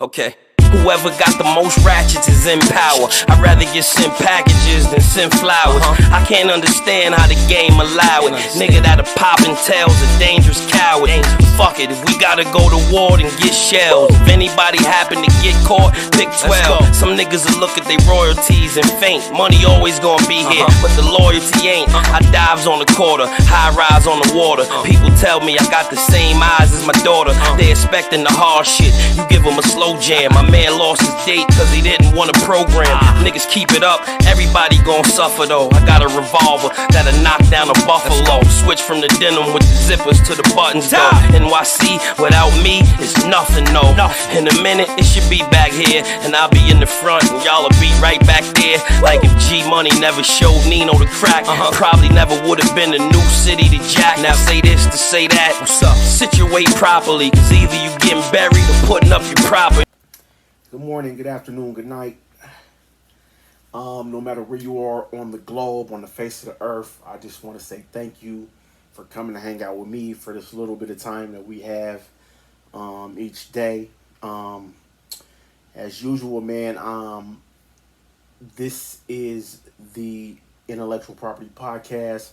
Okay. Whoever got the most ratchets is in power. I'd rather get sent packages than send flowers. I can't understand how the game allow it. Nigga that'll pop and tail's a dangerous coward. Fuck it, if we gotta go to war and get shells. If anybody happen to get caught, pick 12. Some niggas will look at their royalties and faint. Money always gonna be here, but the loyalty ain't. I dives on the quarter, high rise on the water. People tell me I got the same eyes as my daughter. They expecting the hard shit, you give them a slow jam. My man lost his date cause he didn't want a program. Niggas keep it up, everybody gon' suffer though. I got a revolver that'll knock down a buffalo. Switch from the denim with the zippers to the buttons though. NYC without me is nothing no. In a minute it should be back here, and I'll be in the front and y'all'll be right back there. Like if G Money never showed Nino the crack, probably never would've been a new city to jack. Now say this to say that, what's up? Situate properly, cause either you getting buried or putting up your property. Good morning, good afternoon, good night. No matter where you are on the globe, on the face of the earth, I just want to say thank you for coming to hang out with me for this little bit of time that we have each day. As usual, man, this is the Intellectual Property Podcast.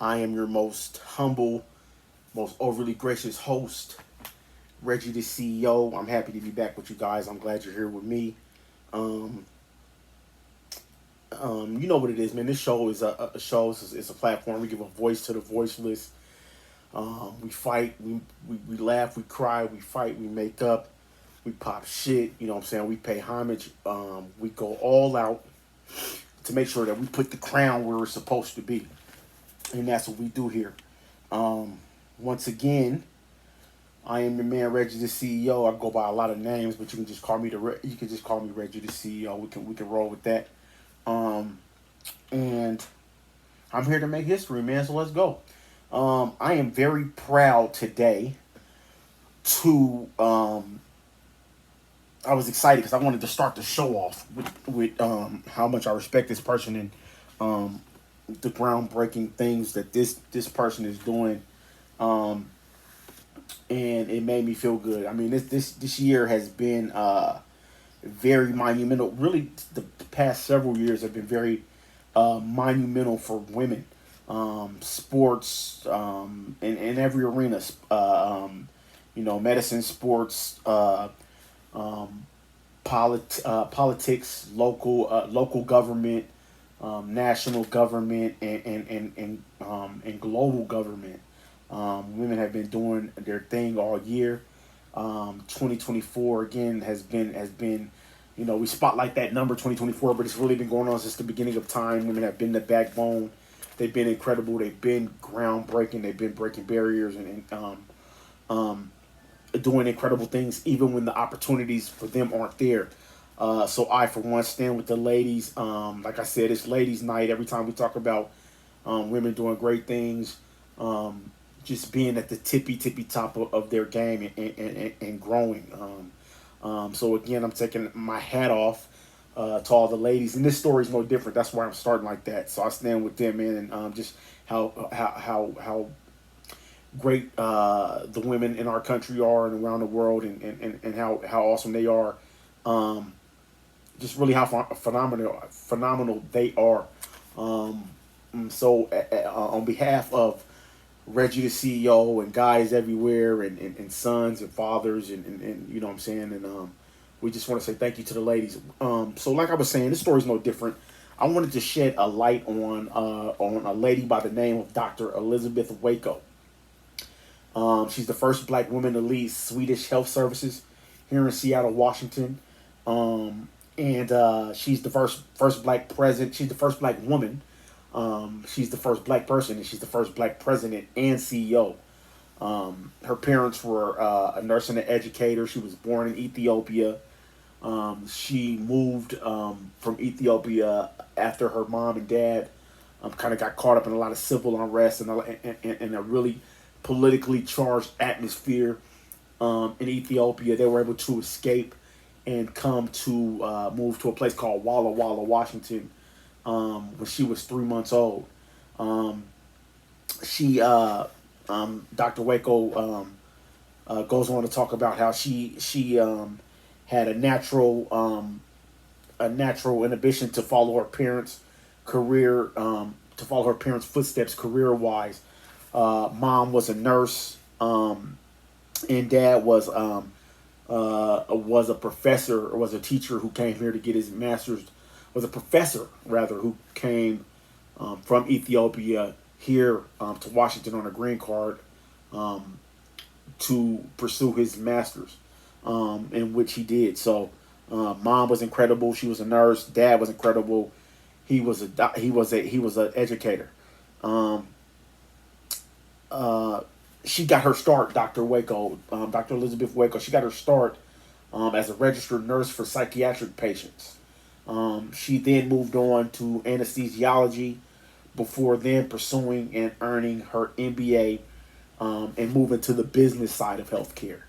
I am your most humble, most overly gracious host, Reggie the CEO. I'm happy to be back with you guys. I'm glad you're here with me. You know what it is, man. This show is a show. It's a platform. We give a voice to the voiceless. We fight. We laugh. We cry. We fight. We make up. We pop shit. You know what I'm saying? We pay homage. We go all out to make sure that we put the crown where it's supposed to be, and that's what we do here. Once again, I am your man Reggie the CEO. I go by a lot of names, but you can just call me Reggie the CEO. We can roll with that. And I'm here to make history, man. So let's go. I am very proud today to. I was excited because I wanted to start the show off with how much I respect this person and the groundbreaking things that this person is doing. And it made me feel good. I mean, this year has been very monumental. Really, the past several years have been very monumental for women. Sports, in every arena. Medicine, sports, politics, local government, national government, and global government. Women have been doing their thing all year. 2024 again has been, we spotlight that number 2024, but it's really been going on since the beginning of time. Women have been the backbone. They've been incredible. They've been groundbreaking. They've been breaking barriers and doing incredible things, even when the opportunities for them aren't there. So I, for one, stand with the ladies. Like I said, it's ladies' night. Every time we talk about women doing great things, just being at the tippy top of their game and growing. So again, I'm taking my hat off to all the ladies, and this story is no different. That's why I'm starting like that. So I stand with them, man, and just how great the women in our country are and around the world, and how awesome they are. Just really how phenomenal they are. So on behalf of Reggie the CEO and guys everywhere and sons and fathers and you know what I'm saying, and we just want to say thank you to the ladies. So like I was saying, this story is no different. I wanted to shed a light on a lady by the name of Dr. Elizabeth Waco. She's the first black woman to lead Swedish Health Services here in Seattle, Washington. And she's the first black president. She's the first black woman. She's the first black person, and she's the first black president and CEO. Her parents were a nurse and an educator. She was born in Ethiopia. She moved from Ethiopia after her mom and dad kind of got caught up in a lot of civil unrest and a really politically charged atmosphere in Ethiopia. They were able to escape and come to move to a place called Walla Walla, Washington, when she was 3 months old. Dr. Waco Goes on to talk about how she had a natural inhibition to follow her parents' career, to follow her parents' footsteps career wise. Mom was a nurse, and dad was a professor, or was a teacher who came here to get his master's. Was a professor rather who came from Ethiopia here to Washington on a green card to pursue his master's, in which he did. So, mom was incredible. She was a nurse. Dad was incredible. He was an educator. Um, she got her start, Dr. Waco, Dr. Elizabeth Waco. She got her start as a registered nurse for psychiatric patients. She then moved on to anesthesiology before then pursuing and earning her MBA, and moving to the business side of healthcare.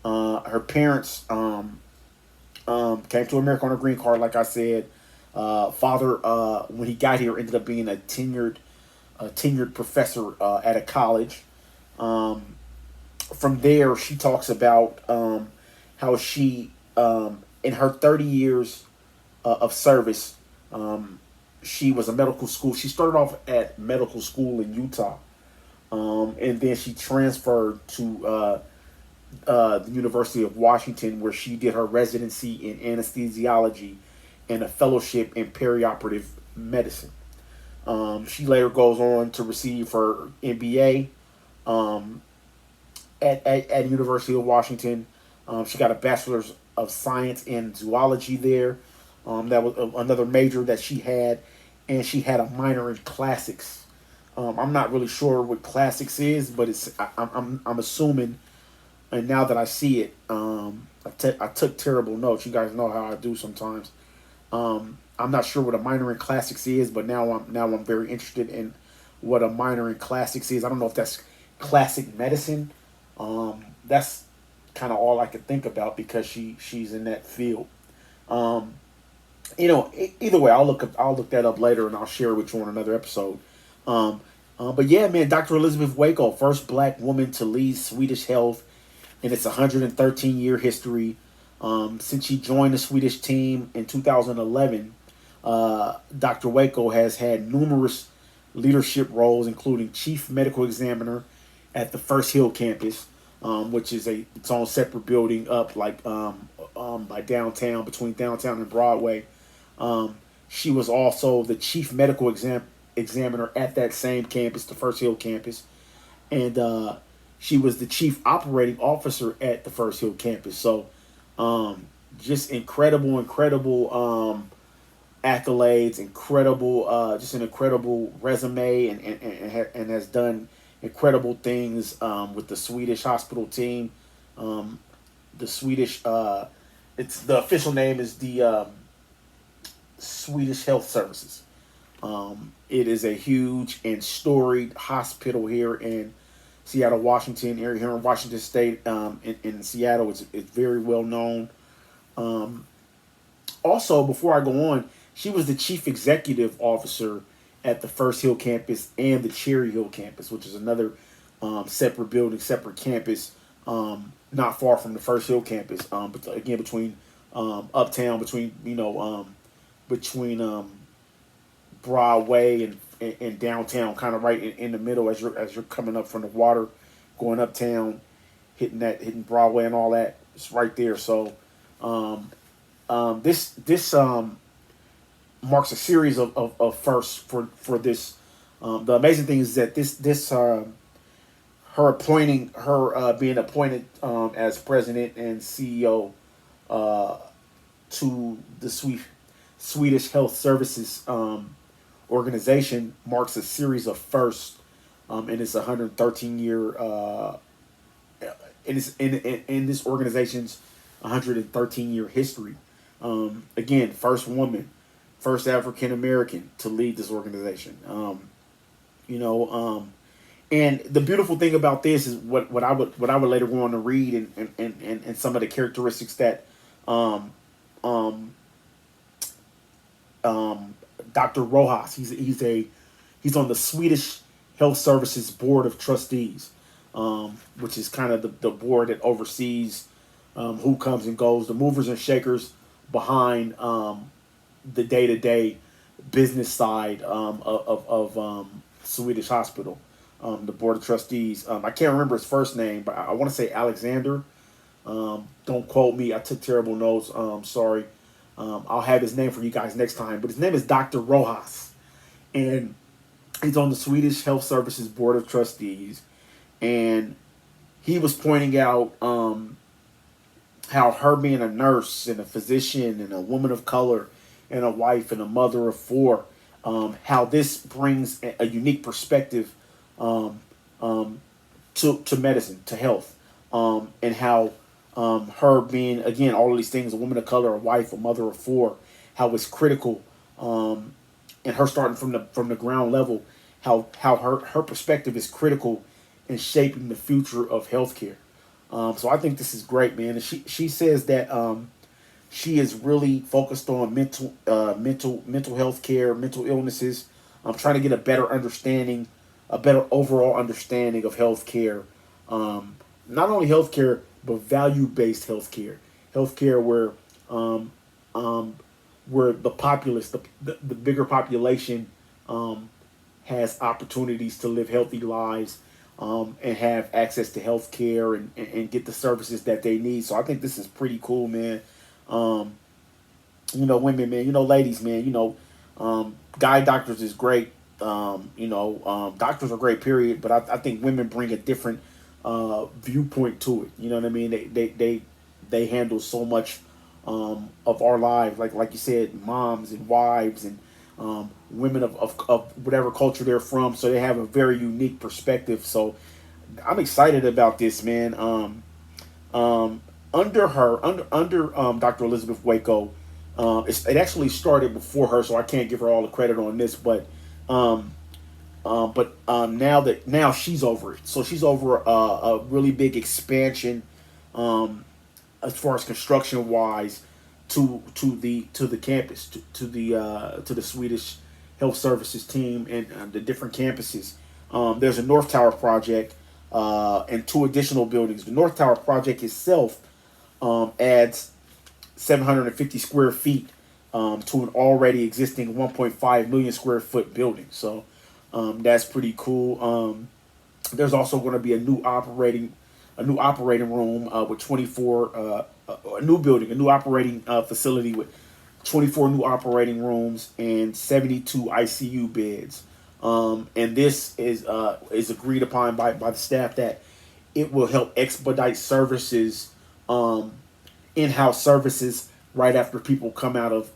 Her parents came to America on a green card, like I said. Father, when he got here, ended up being a tenured professor at a college. Um, from there, she talks about how she, in her 30 years of service, she was a medical school. She started off at medical school in Utah, and then she transferred to the University of Washington, where she did her residency in anesthesiology and a fellowship in perioperative medicine. She later goes on to receive her MBA um, at University of Washington. She got a bachelor's of science in zoology there. That was another major that she had, and she had a minor in classics. I'm not really sure what classics is, but I'm assuming, and now that I see it, I took terrible notes. You guys know how I do sometimes. I'm not sure what a minor in classics is, but now I'm very interested in what a minor in classics is. I don't know if that's classic medicine. That's kind of all I could think about because she's in that field. Um, either way, I'll look that up later and I'll share it with you on another episode. Um, but yeah, man, Dr. Elizabeth Waco, first black woman to lead Swedish Health in its 113-year history. Since she joined the Swedish team in 2011, Dr. Waco has had numerous leadership roles, including chief medical examiner at the First Hill campus, which is its own separate building up like by downtown, between downtown and Broadway. She was also the chief medical examiner at that same campus, the First Hill campus, and she was the chief operating officer at the First Hill campus. So, just incredible accolades, just an incredible resume, and has done incredible things with the Swedish hospital team. The Swedish, it's the official name is the Swedish Health Services. It is a huge and storied hospital here in Seattle, Washington area, here in Washington State, in Seattle. It's very well known. Also, before I go on, she was the chief executive officer at the First Hill campus and the Cherry Hill campus, which is another separate building, separate campus, not far from the First Hill campus. But again, between uptown, between Broadway and downtown, kind of right in the middle as you're coming up from the water, going uptown, hitting Broadway and all that. It's right there. So this marks a series of firsts for this. The amazing thing is that her being appointed as president and CEO to the Swedish Health Services organization marks a series of firsts in its 113-year in this organization's 113-year history. Again, first woman, first African American to lead this organization. And the beautiful thing about this is what I would later go on to read and some of the characteristics that Dr. Rojas, he's on the Swedish Health Services Board of Trustees. which is kind of the board that oversees who comes and goes, the movers and shakers behind the day to day business side of Swedish Hospital. The board of trustees. I can't remember his first name, but I want to say Alexander. Don't quote me. I took terrible notes. Sorry. I'll have his name for you guys next time. But his name is Dr. Rojas, and he's on the Swedish Health Services Board of Trustees. And he was pointing out how her being a nurse and a physician and a woman of color and a wife and a mother of four, how this brings a unique perspective to medicine, to health, and how her being, again, all of these things, a woman of color, a wife, a mother of four, how it's critical, and her starting from the ground level, how her perspective is critical in shaping the future of healthcare. So I think this is great, man. And she says that she is really focused on mental health care, mental illnesses. Trying to get a better understanding, a better overall understanding of healthcare. Not only healthcare, but value-based healthcare. Healthcare where the populace, the bigger population, has opportunities to live healthy lives, and have access to health care and get the services that they need. So I think this is pretty cool, man. Women, man, ladies, man, guy doctors is great. Doctors are great, period. But I think women bring a different viewpoint to it. You know what I mean? They handle so much of our lives, like you said, moms and wives and women of whatever culture they're from. So they have a very unique perspective. So I'm excited about this, man. Under Dr. Elizabeth Waco, it actually started before her, so I can't give her all the credit on this. But now she's over it. So she's over a really big expansion, as far as construction wise, to the campus, to the Swedish Health Services team and the different campuses. There's a North Tower project and 2 additional buildings. The North Tower project itself adds 750 square feet to an already existing 1.5 million square foot building. So that's pretty cool. There's also going to be a new operating room with 24 a new operating facility with 24 new operating rooms and 72 ICU beds. And this is agreed upon by the staff that it will help expedite services, in-house services, right after people come out of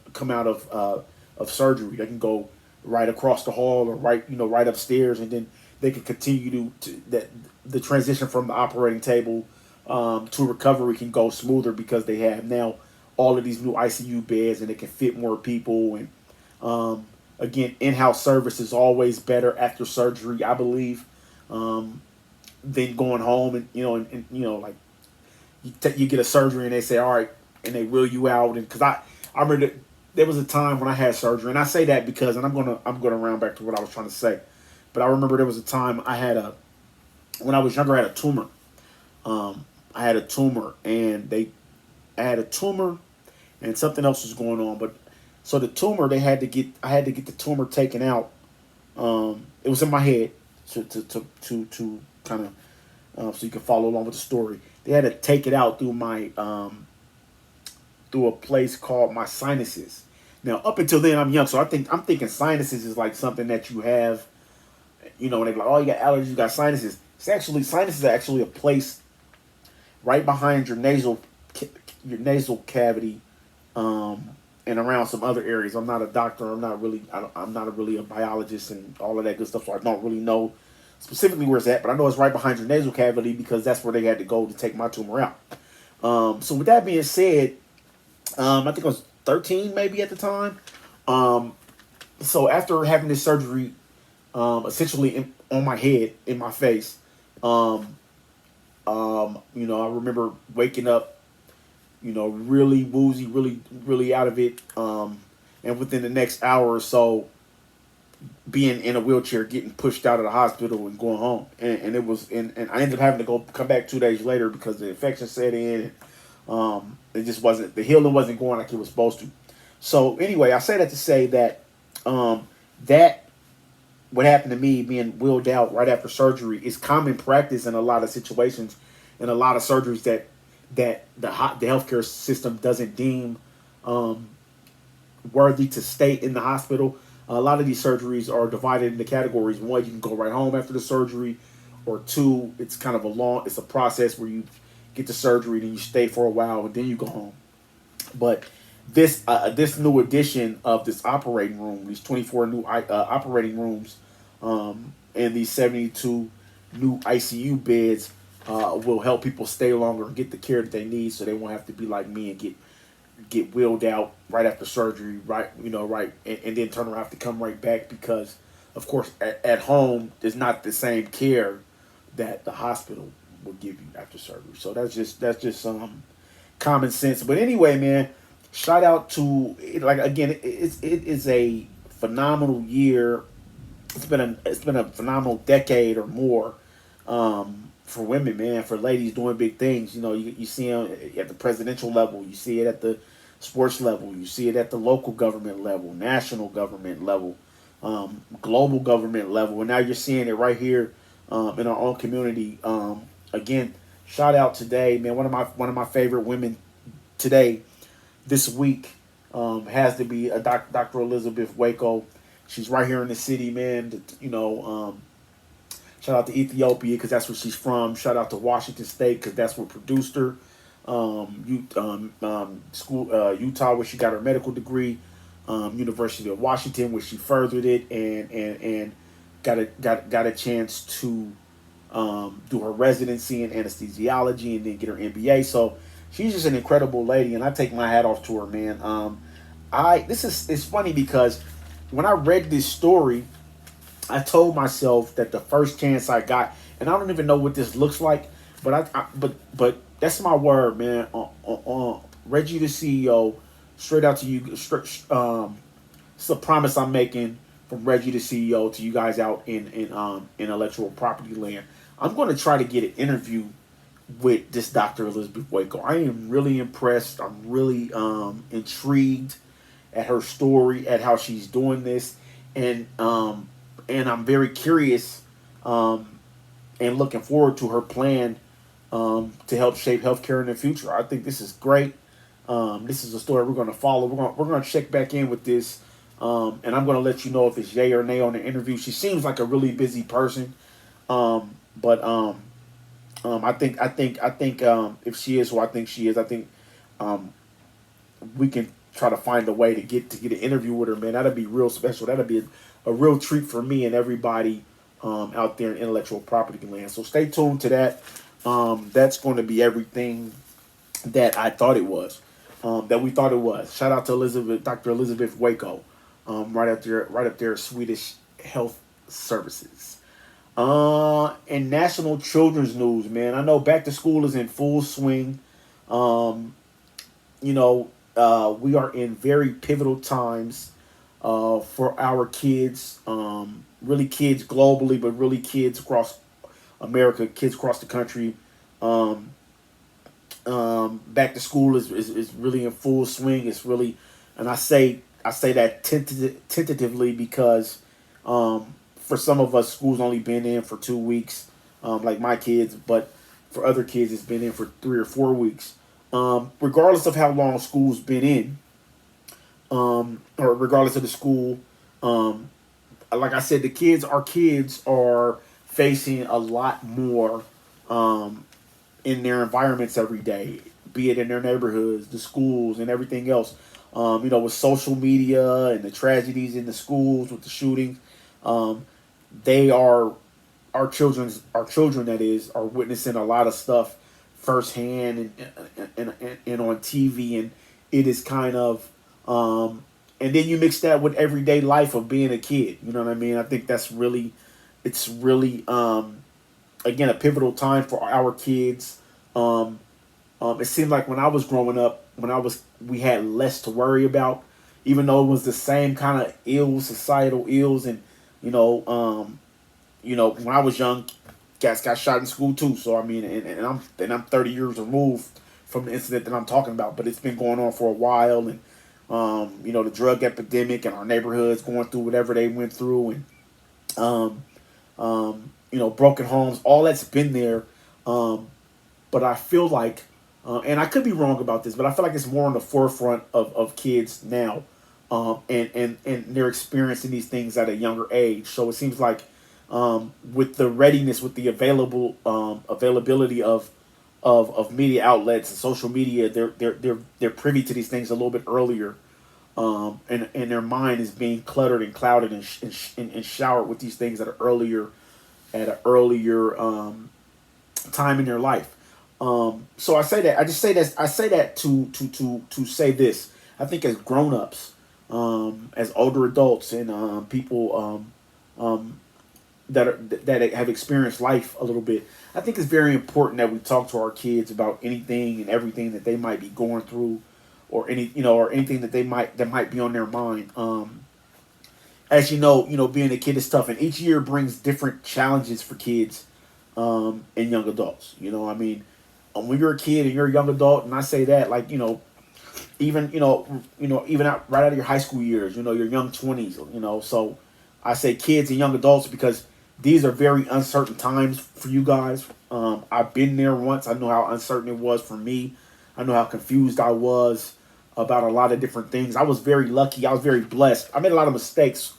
surgery. They can go right across the hall or right upstairs, and then they can continue to that the transition from the operating table to recovery can go smoother because they have now all of these new ICU beds and they can fit more people. And again, in-house service is always better after surgery, I believe, than going home and like you get a surgery and they say, all right, and they wheel you out. And because I remember there was a time when I had surgery, and I say that because, and I'm gonna round back to what I was trying to say, but I remember there was a time when I was younger, I had a tumor. I had a tumor, and I had a tumor, and something else was going on. But so the tumor, I had to get the tumor taken out. It was in my head to kind of so you can follow along with the story. They had to take it out through my through a place called my sinuses. Now, up until then, I'm young, so I'm thinking sinuses is like something that you have. And they're like, oh, you got allergies, you got sinuses. Sinuses are actually a place right behind your nasal cavity, and around some other areas. I'm not a doctor. I'm not really a biologist and all of that good stuff. So I don't really know specifically where it's at, but I know it's right behind your nasal cavity because that's where they had to go to take my tumor out. So with that being said, I think I was 13 maybe at the time. So after having this surgery, essentially on my head, in my face, I remember waking up, really woozy, really, really out of it. And within the next hour or so, being in a wheelchair, getting pushed out of the hospital and going home. And it was, and I ended up having to come back 2 days later because the infection set in. And, it just wasn't, the healing wasn't going like it was supposed to. So anyway, I say that to say that, that what happened to me being wheeled out right after surgery is common practice in a lot of situations, and a lot of surgeries that the healthcare system doesn't deem worthy to stay in the hospital. A lot of these surgeries are divided into categories. One, you can go right home after the surgery, or two, it's kind of it's a process where you get the surgery, then you stay for a while, and then you go home. But this new addition of this operating room, these 24 new operating rooms, and these 72 new ICU beds will help people stay longer and get the care that they need, so they won't have to be like me and get wheeled out right after surgery, right? And then turn around, have to come right back because, of course, at home there's not the same care that the hospital will give you after surgery. So that's just common sense. But anyway, man, shout out to, like, again, it is a phenomenal year. It's been a phenomenal decade or more for women, man, for ladies doing big things. You see them at the presidential level, you see it at the sports level, you see it at the local government level, national government level, global government level, and now you're seeing it right here in our own community. Again, shout out today, man. One of my favorite women today, this week, has to be Dr. Elizabeth Waco. She's right here in the city, man. Shout out to Ethiopia because that's where she's from. Shout out to Washington State because that's what produced her. Utah, where she got her medical degree. University of Washington, where she furthered it and got a chance to do her residency in anesthesiology and then get her MBA. So she's just an incredible lady, and I take my hat off to her, man. It's funny because when I read this story, I told myself that the first chance I got, and I don't even know what this looks like, but but that's my word, man. On Reggie the CEO, straight out to you. It's a promise I'm making from Reggie the CEO to you guys out in intellectual property land. I'm going to try to get an interview with this Dr. Elizabeth Waco. I am really impressed. I'm really intrigued at her story, at how she's doing this, and I'm very curious and looking forward to her plan to help shape healthcare in the future. I think this is great. This is a story we're going to follow. We're going to check back in with this, and I'm going to let you know if it's yay or nay on the interview. She seems like a really busy person, but I think if she is who I think she is, I think we can try to find a way to get an interview with her, man. That'd be real special. That'd be a real treat for me and everybody out there in intellectual property land. So stay tuned to that. That's going to be everything that I thought it was, that we thought it was. Shout out to Dr. Elizabeth Waco, right up there, Swedish Health Services. And National Children's News, man. I know back to school is in full swing. We are in very pivotal times for our kids, really kids globally, but really kids across America, kids across the country. Back to school is really in full swing. It's really, and I say that tentatively because for some of us, school's only been in for 2 weeks, like my kids, but for other kids, it's been in for 3 or 4 weeks. Regardless of how long school's been in, or regardless of the school, like I said, our kids are facing a lot more in their environments every day, be it in their neighborhoods, the schools, and everything else. With social media and the tragedies in the schools with the shootings, our children that is are witnessing a lot of stuff firsthand and on TV, and it is kind of and then you mix that with everyday life of being a kid. You know what I mean? I think it's really again a pivotal time for our kids. It seemed like when I was growing up, we had less to worry about, even though it was the same kind of ills, societal ills, and You know, when I was young, cats got shot in school too. So I mean, and I'm 30 years removed from the incident that I'm talking about, but it's been going on for a while, and the drug epidemic in our neighborhoods going through whatever they went through, and broken homes, all that's been there. Um, but I feel like, and I could be wrong about this, but I feel like it's more on the forefront of kids now, and they're experiencing these things at a younger age. So it seems like, with the readiness, with the availability of media outlets and social media, they're privy to these things a little bit earlier, and their mind is being cluttered and clouded and showered with these things at an earlier time in their life. So I say that. I say that to say this. I think as grown-ups, as older adults, and people, that have experienced life a little bit, I think it's very important that we talk to our kids about anything and everything that they might be going through, or anything that might be on their mind. As being a kid is tough, and each year brings different challenges for kids, and young adults. I mean, when you're a kid and you're a young adult, and I say that, like, even right out of your high school years, your young 20s, so I say kids and young adults because these are very uncertain times for you guys. I've been there once. I know how uncertain it was for me. I know how confused I was about a lot of different things. I was very lucky. I was very blessed. I made a lot of mistakes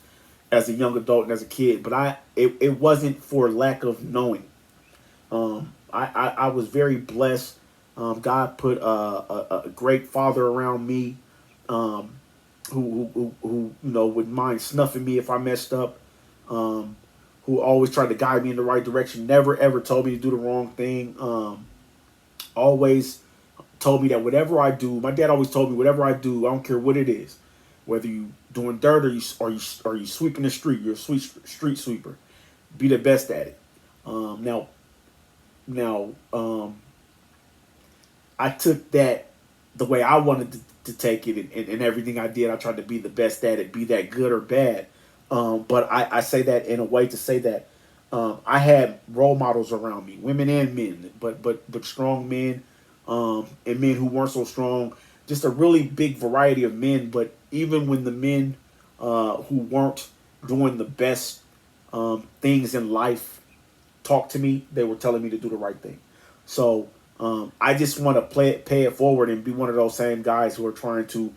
as a young adult and as a kid, but it wasn't for lack of knowing. I was very blessed. God put a great father around me, who would mind snuffing me if I messed up, who always tried to guide me in the right direction, never ever told me to do the wrong thing, always told me that whatever I do, my dad always told me, whatever I do, I don't care what it is, whether you doing dirt or you sweeping the street, you're a street sweeper, be the best at it. Now, I took that the way I wanted to take it, and everything I did, I tried to be the best at it, be that good or bad. But I say that in a way to say that, I had role models around me, women and men, but strong men, and men who weren't so strong. Just a really big variety of men. But even when the men, who weren't doing the best, things in life, talked to me, they were telling me to do the right thing. So, I just want to pay it forward and be one of those same guys who are trying to,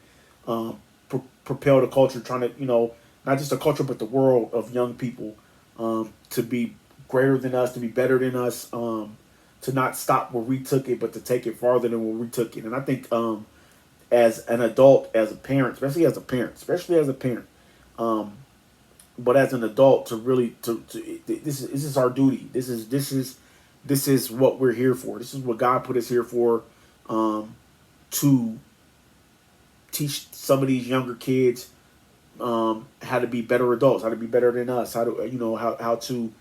propel the culture, trying to, not just the culture, but the world of young people, to be greater than us, to be better than us, to not stop where we took it, but to take it farther than where we took it. And I think, as an adult, as a parent, especially as a parent, but as an adult, to really this is our duty. This is what we're here for. This is what God put us here for, to teach some of these younger kids, how to be better adults, how to be better than us, how to how to,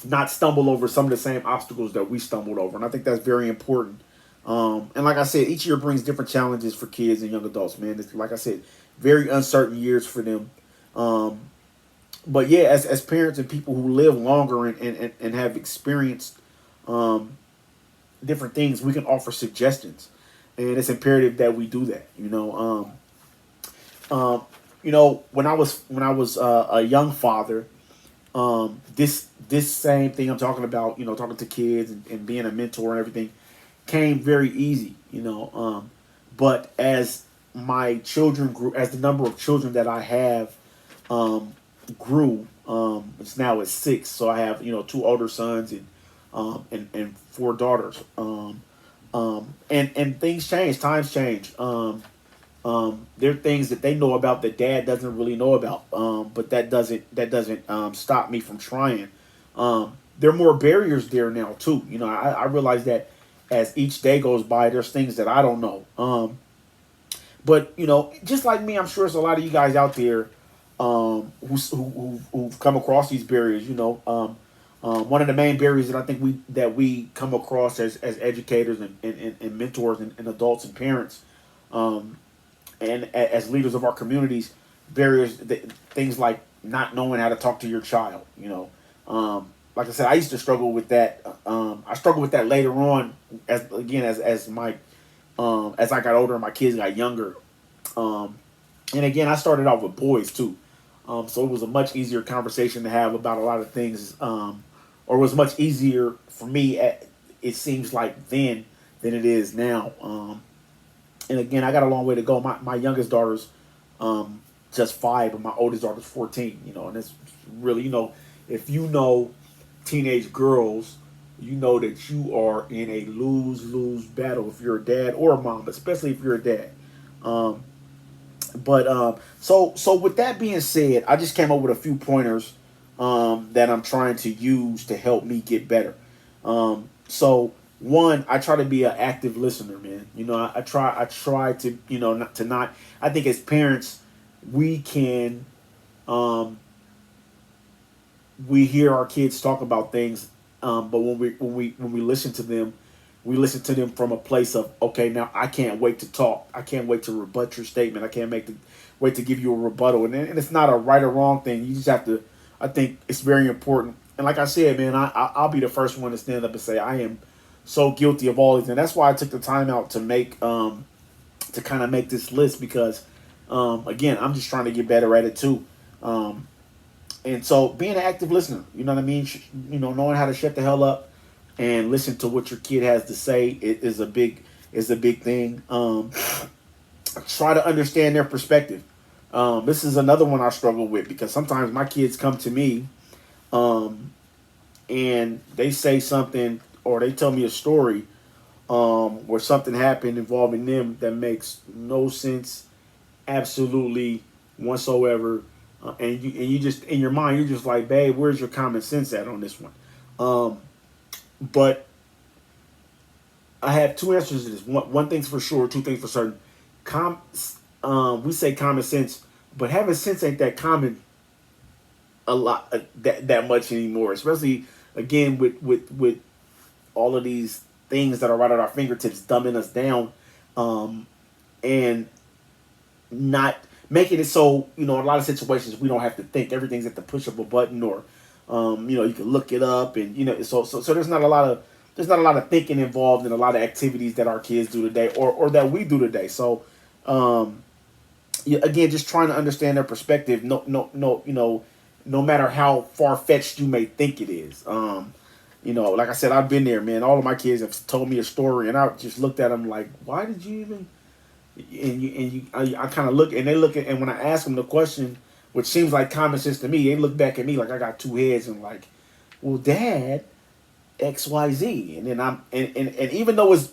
not stumble over some of the same obstacles that we stumbled over. And I think that's very important. And like I said, each year brings different challenges for kids and young adults, man. It's, like I said, very uncertain years for them. But yeah, as parents and people who live longer and have experienced, different things, we can offer suggestions, and it's imperative that we do that. When I was a young father, this same thing I'm talking about, talking to kids and being a mentor and everything, came very easy. But as my children grew, as the number of children that I have, grew, it's now at 6. So I have 2 older sons and 4 daughters. And things change, times change. There are things that they know about that dad doesn't really know about. But that doesn't stop me from trying. There are more barriers there now too. I realize that as each day goes by, there's things that I don't know. But just like me, I'm sure there's a lot of you guys out there, who've come across these barriers. One of the main barriers that I think we come across as educators and mentors and adults and parents, and as leaders of our communities, barriers, things like not knowing how to talk to your child. Like I said, I used to struggle with that. I struggled with that later on, as I got older and my kids got younger. And again, I started off with boys too, so it was a much easier conversation to have about a lot of things, or it was much easier for me. It seems like then than it is now. And again, I got a long way to go. My youngest daughter's just 5, and my oldest daughter's 14. And it's really, if you know teenage girls, you know that you are in a lose-lose battle if you're a dad or a mom, especially if you're a dad. So with that being said, I just came up with a few pointers that I'm trying to use to help me get better. So one, I try to be an active listener, man. I try to, not. I think as parents, we can, we hear our kids talk about things, but when we listen to them, we listen to them from a place of, okay, now I can't wait to talk. I can't wait to rebut your statement. I can't wait to give you a rebuttal. And it's not a right or wrong thing. You just have to. I think it's very important. And like I said, man, I'll be the first one to stand up and say I am so guilty of all these, and that's why I took the time out to to kind of make this list, because again, I'm just trying to get better at it too. And so being an active listener, you know what I mean? Knowing how to shut the hell up and listen to what your kid has to say is a big thing. Try to understand their perspective. This is another one I struggle with, because sometimes my kids come to me and they say something, or they tell me a story where something happened involving them that makes no sense, absolutely whatsoever. And you just, in your mind, you're just like, babe, where's your common sense at on this one? But I have two answers to this. One thing's for sure, two things for certain. We say common sense, but having sense ain't that common a lot, that much anymore. Especially again with all of these things that are right at our fingertips, dumbing us down, and not making it so, in a lot of situations we don't have to think. Everything's at the push of a button, or you can look it up, and so there's not a lot of thinking involved in a lot of activities that our kids do today, or that we do today. So again, just trying to understand their perspective. No matter how far fetched you may think it is. Like I said, I've been there, man. All of my kids have told me a story, and I just looked at them like, why did you even? I kind of look, and they look at, and when I ask them the question, which seems like common sense to me, they look back at me like I got two heads, and like, well, Dad, XYZ. And then and even though it's,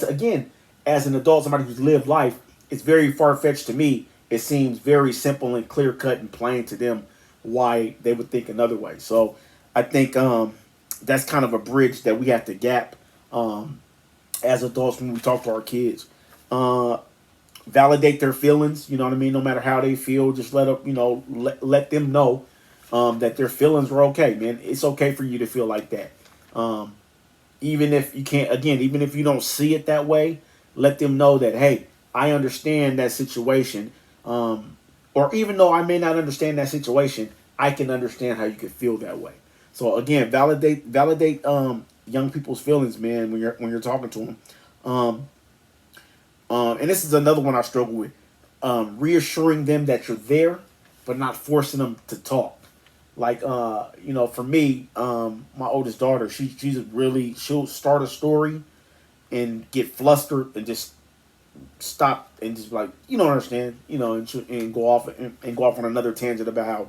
again, as an adult, somebody who's lived life, it's very far-fetched to me. It seems very simple and clear-cut and plain to them why they would think another way. So I think that's kind of a bridge that we have to gap as adults when we talk to our kids. Validate their feelings, you know what I mean? No matter how they feel, just let them know that their feelings are okay, man. It's okay for you to feel like that. Even if you can't, again, even if you don't see it that way, let them know that, hey, I understand that situation. Or even though I may not understand that situation, I can understand how you could feel that way. So again, validate young people's feelings, man, when you're talking to them. And this is another one I struggle with. Reassuring them that you're there, but not forcing them to talk. Like, for me, my oldest daughter, she'll start a story and get flustered and just stop and just like, you don't understand, and go off on another tangent about how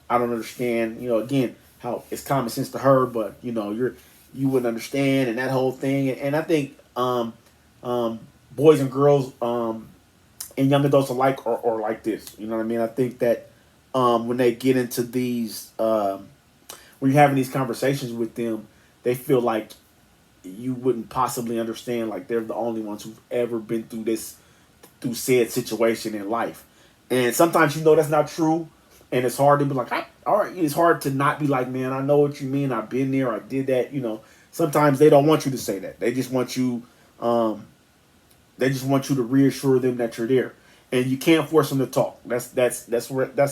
I don't understand, again, how it's common sense to her, but you wouldn't understand, and that whole thing. And I think boys and girls and young adults alike are like this. You know what I mean? I think that when they get into these, when you're having these conversations with them, they feel like you wouldn't possibly understand, like they're the only ones who've ever been through said situation in life. And sometimes that's not true, and it's hard to be like, all right, it's hard to not be like, man, I know what you mean, I've been there, I did that. Sometimes they don't want you to say that. They just want you to reassure them that you're there. and you can't force them to talk. That's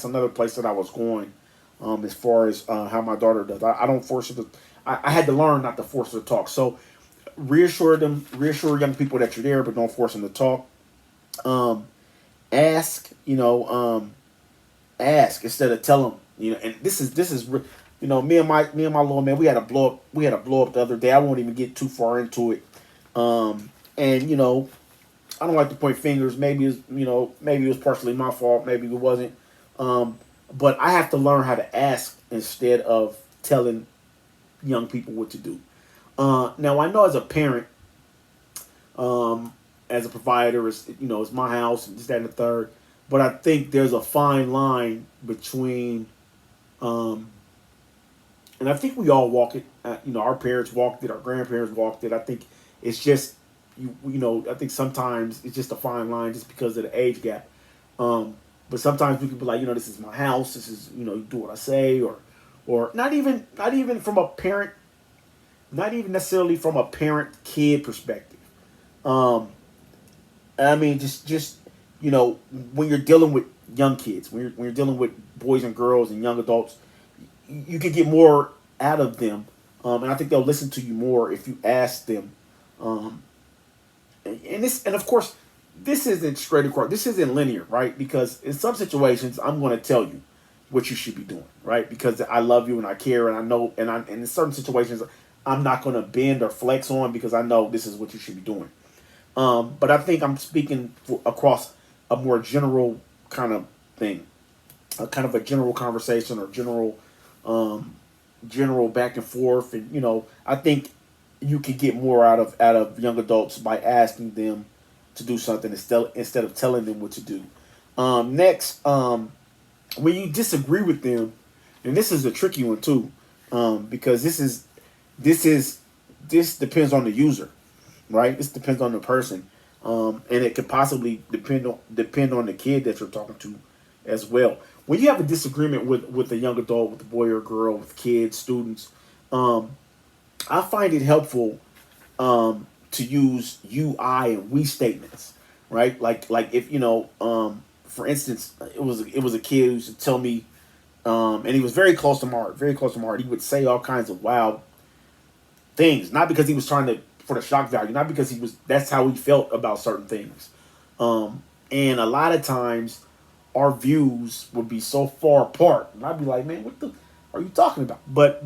another place that I was going, as far as how my daughter does. I don't force her to. I had to learn not to force her to talk. So reassure young people that you're there, but don't force them to talk. Ask, ask instead of tell them. And this is me and my little man, we had a blow up the other day. I won't even get too far into it. And I don't like to point fingers. Maybe it was partially my fault. Maybe it wasn't. But I have to learn how to ask instead of telling young people what to do. Now I know as a parent, as a provider, it's my house and this, that, and the third. But I think there's a fine line between, and I think we all walk it. Our parents walked it, our grandparents walked it. I think it's just I think sometimes it's just a fine line just because of the age gap. But sometimes we can be like, this is my house. This is you do what I say, or not even from a parent, not even necessarily from a parent kid perspective. I mean, just when you're dealing with young kids, when you're dealing with boys and girls and young adults, you can get more out of them, and I think they'll listen to you more if you ask them. And of course, this isn't straight across. This isn't linear, right? Because in some situations, I'm going to tell you what you should be doing, right? Because I love you and I care and I know, and in certain situations, I'm not going to bend or flex on because I know this is what you should be doing. But I think I'm speaking across a more general kind of thing, a kind of a general conversation or general back and forth. And I think you can get more out of young adults by asking them to do something instead of telling them what to do. Next, when you disagree with them, and this is a tricky one too, because this depends on the user, right? This depends on the person, and it could possibly depend on the kid that you're talking to as well. When you have a disagreement with a young adult, with a boy or girl, with kids, students, I find it helpful to use you, I, and we statements, right? Like if for instance, it was a kid who used to tell me, and he was very close to my heart, very close to my heart. He would say all kinds of wild things, not because he was trying to for the shock value, not because that's how he felt about certain things, and a lot of times our views would be so far apart, and I'd be like, man, what the are you talking about? But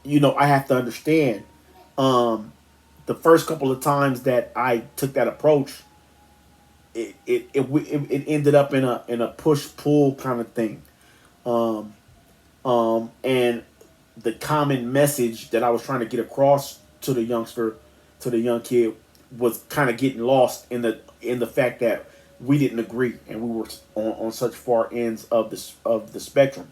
I have to understand. The first couple of times that I took that approach, it ended up in a push pull kind of thing, and the common message that I was trying to get across to the young kid, was kind of getting lost in the fact that we didn't agree and we were on such far ends of the spectrum.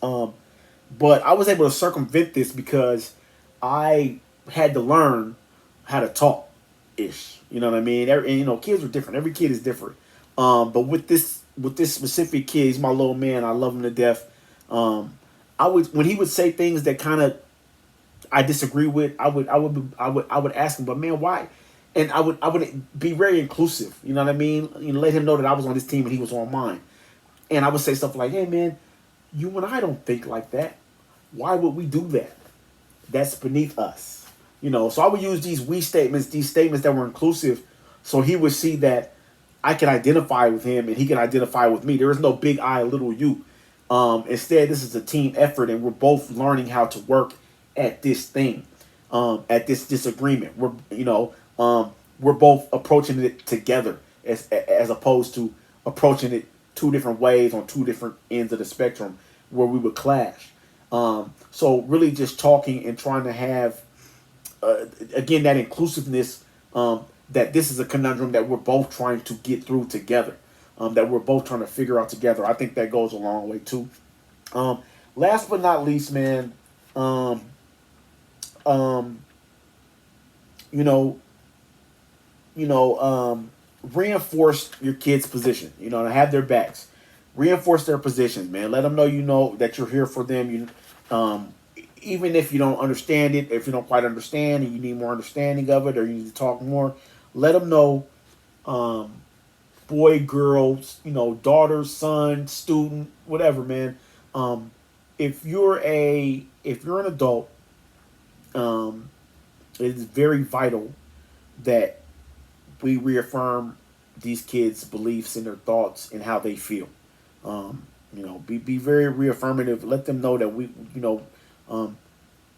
But I was able to circumvent this because I had to learn how to talk ish. You know what I mean? Kids are different. Every kid is different. But with this specific kid, he's my little man. I love him to death. When he would say things that kind of I disagree with, I would ask him, but man, why? And I would be very inclusive. You know what I mean? Let him know that I was on his team and he was on mine. And I would say stuff like, hey man, you and I don't think like that. Why would we do that? That's beneath us. So I would use these we statements, these statements that were inclusive, so he would see that I can identify with him and he can identify with me. There is no big I, little you. Instead, this is a team effort, and we're both learning how to work at this thing, at this disagreement. We're both approaching it together as opposed to approaching it two different ways on two different ends of the spectrum where we would clash. So really just talking and trying to have, again, that inclusiveness, that this is a conundrum that we're both trying to get through together, that we're both trying to figure out together. I think that goes a long way too. Last but not least, man, reinforce your kids' position. To have their backs, reinforce their positions, man. Let them know that you're here for them. Even if you don't understand it, if you don't quite understand and you need more understanding of it, or you need to talk more, let them know boy, girl, daughter, son, student, whatever, man. Um, if you're an adult, um, it is very vital that we reaffirm these kids' beliefs and their thoughts and how they feel. Be very reaffirmative. Let them know that um,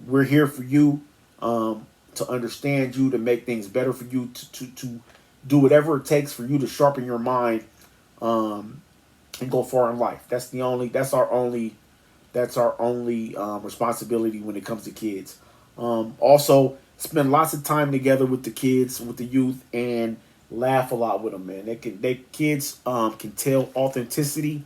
we're here for you, to understand you, to make things better for you, to do whatever it takes for you to sharpen your mind, um, and go far in life. That's our only responsibility when it comes to kids. Also, spend lots of time together with the kids, with the youth, and laugh a lot with them. Man, kids can tell authenticity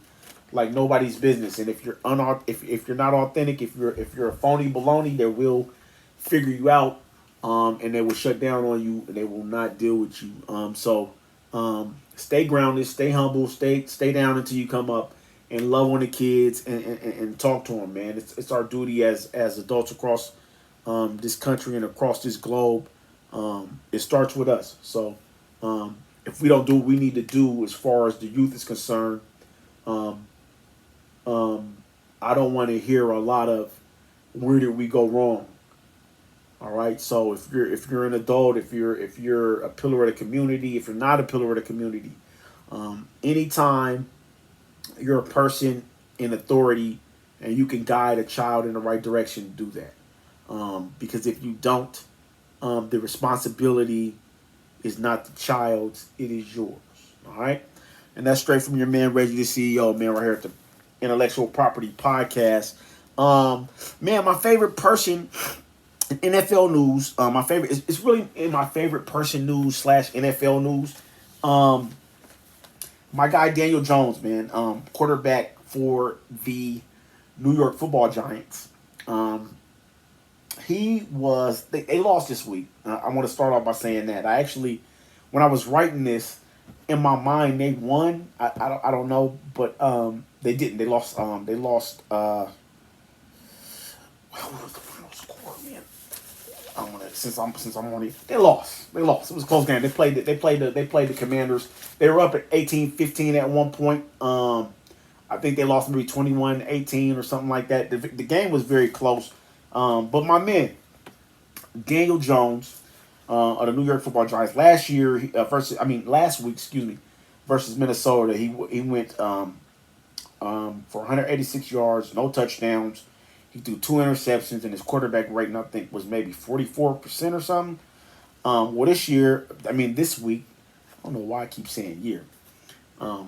like nobody's business. And if you're not authentic, if you're a phony baloney, they will figure you out, and they will shut down on you, and they will not deal with you. Stay grounded, stay humble, stay down until you come up, and love on the kids, and talk to them, man. It's our duty as adults across this country and across this globe. It starts with us. So if we don't do what we need to do as far as the youth is concerned, um, I don't want to hear a lot of where did we go wrong. All right. So if you're an adult, if you're a pillar of the community, if you're not a pillar of the community, anytime you're a person in authority and you can guide a child in the right direction, do that. Because if you don't, the responsibility is not the child's, it is yours. All right. And that's straight from your man, Reggie, the CEO, man, right here at the Intellectual Property Podcast. Man, my favorite person in NFL news, my favorite, it's really in my favorite person news / NFL news. My guy, Daniel Jones, man, quarterback for the New York Football Giants. They lost this week. I want to start off by saying that. When I was writing this, in my mind, they won. I don't know, but they didn't. They lost. What was the final score, man? Since I'm on it, they lost. It was a close game. They played the Commanders. They were up at 18-15 at one point. I think they lost maybe 21-18 or something like that. The game was very close. But my man, Daniel Jones, of the New York Football Giants, last week, versus Minnesota, he went for 186 yards, no touchdowns. He threw 2 interceptions, and his quarterback rating, I think, was maybe 44% or something. This week, I don't know why I keep saying year. I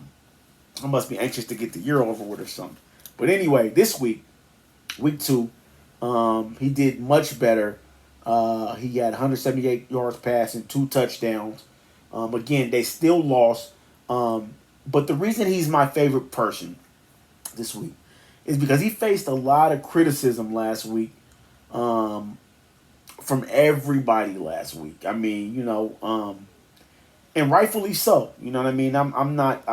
must be anxious to get the year over with or something. But anyway, this week, week 2, he did much better. He had 178 yards passing, 2 touchdowns. Again, they still lost. But the reason he's my favorite person this week is because he faced a lot of criticism last week, from everybody last week. And rightfully so. You know what I mean? I'm not.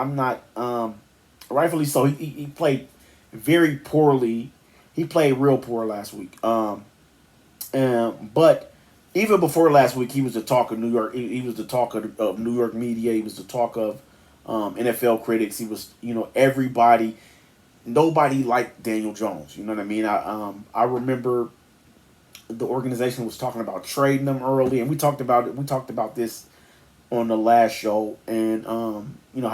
Rightfully so. He played very poorly. He played real poor last week. But even before last week, he was the talk of New York. He was the talk of New York media. He was the talk of NFL critics. He was, everybody. Nobody liked Daniel Jones. You know what I mean? I remember the organization was talking about trading him early, and we talked about it. We talked about this on the last show, and how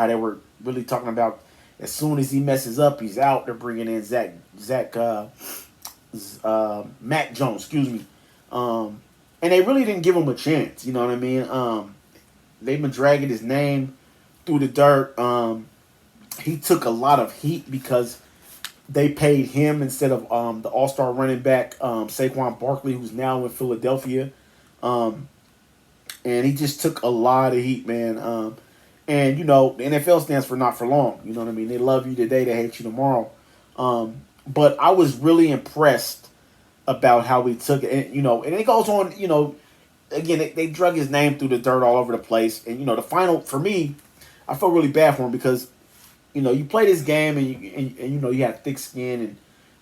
they were really talking about as soon as he messes up, he's out. They're bringing in Mac Jones, and they really didn't give him a chance. You know what I mean? They've been dragging his name through the dirt. He took a lot of heat because they paid him instead of the all-star running back Saquon Barkley, who's now in Philadelphia. And he just took a lot of heat, man. And, the NFL stands for not for long. You know what I mean? They love you today, they hate you tomorrow. But I was really impressed about how he took it. And, and it goes on, again, they drug his name through the dirt all over the place. And, the final, for me, I felt really bad for him because, you play this game and you have thick skin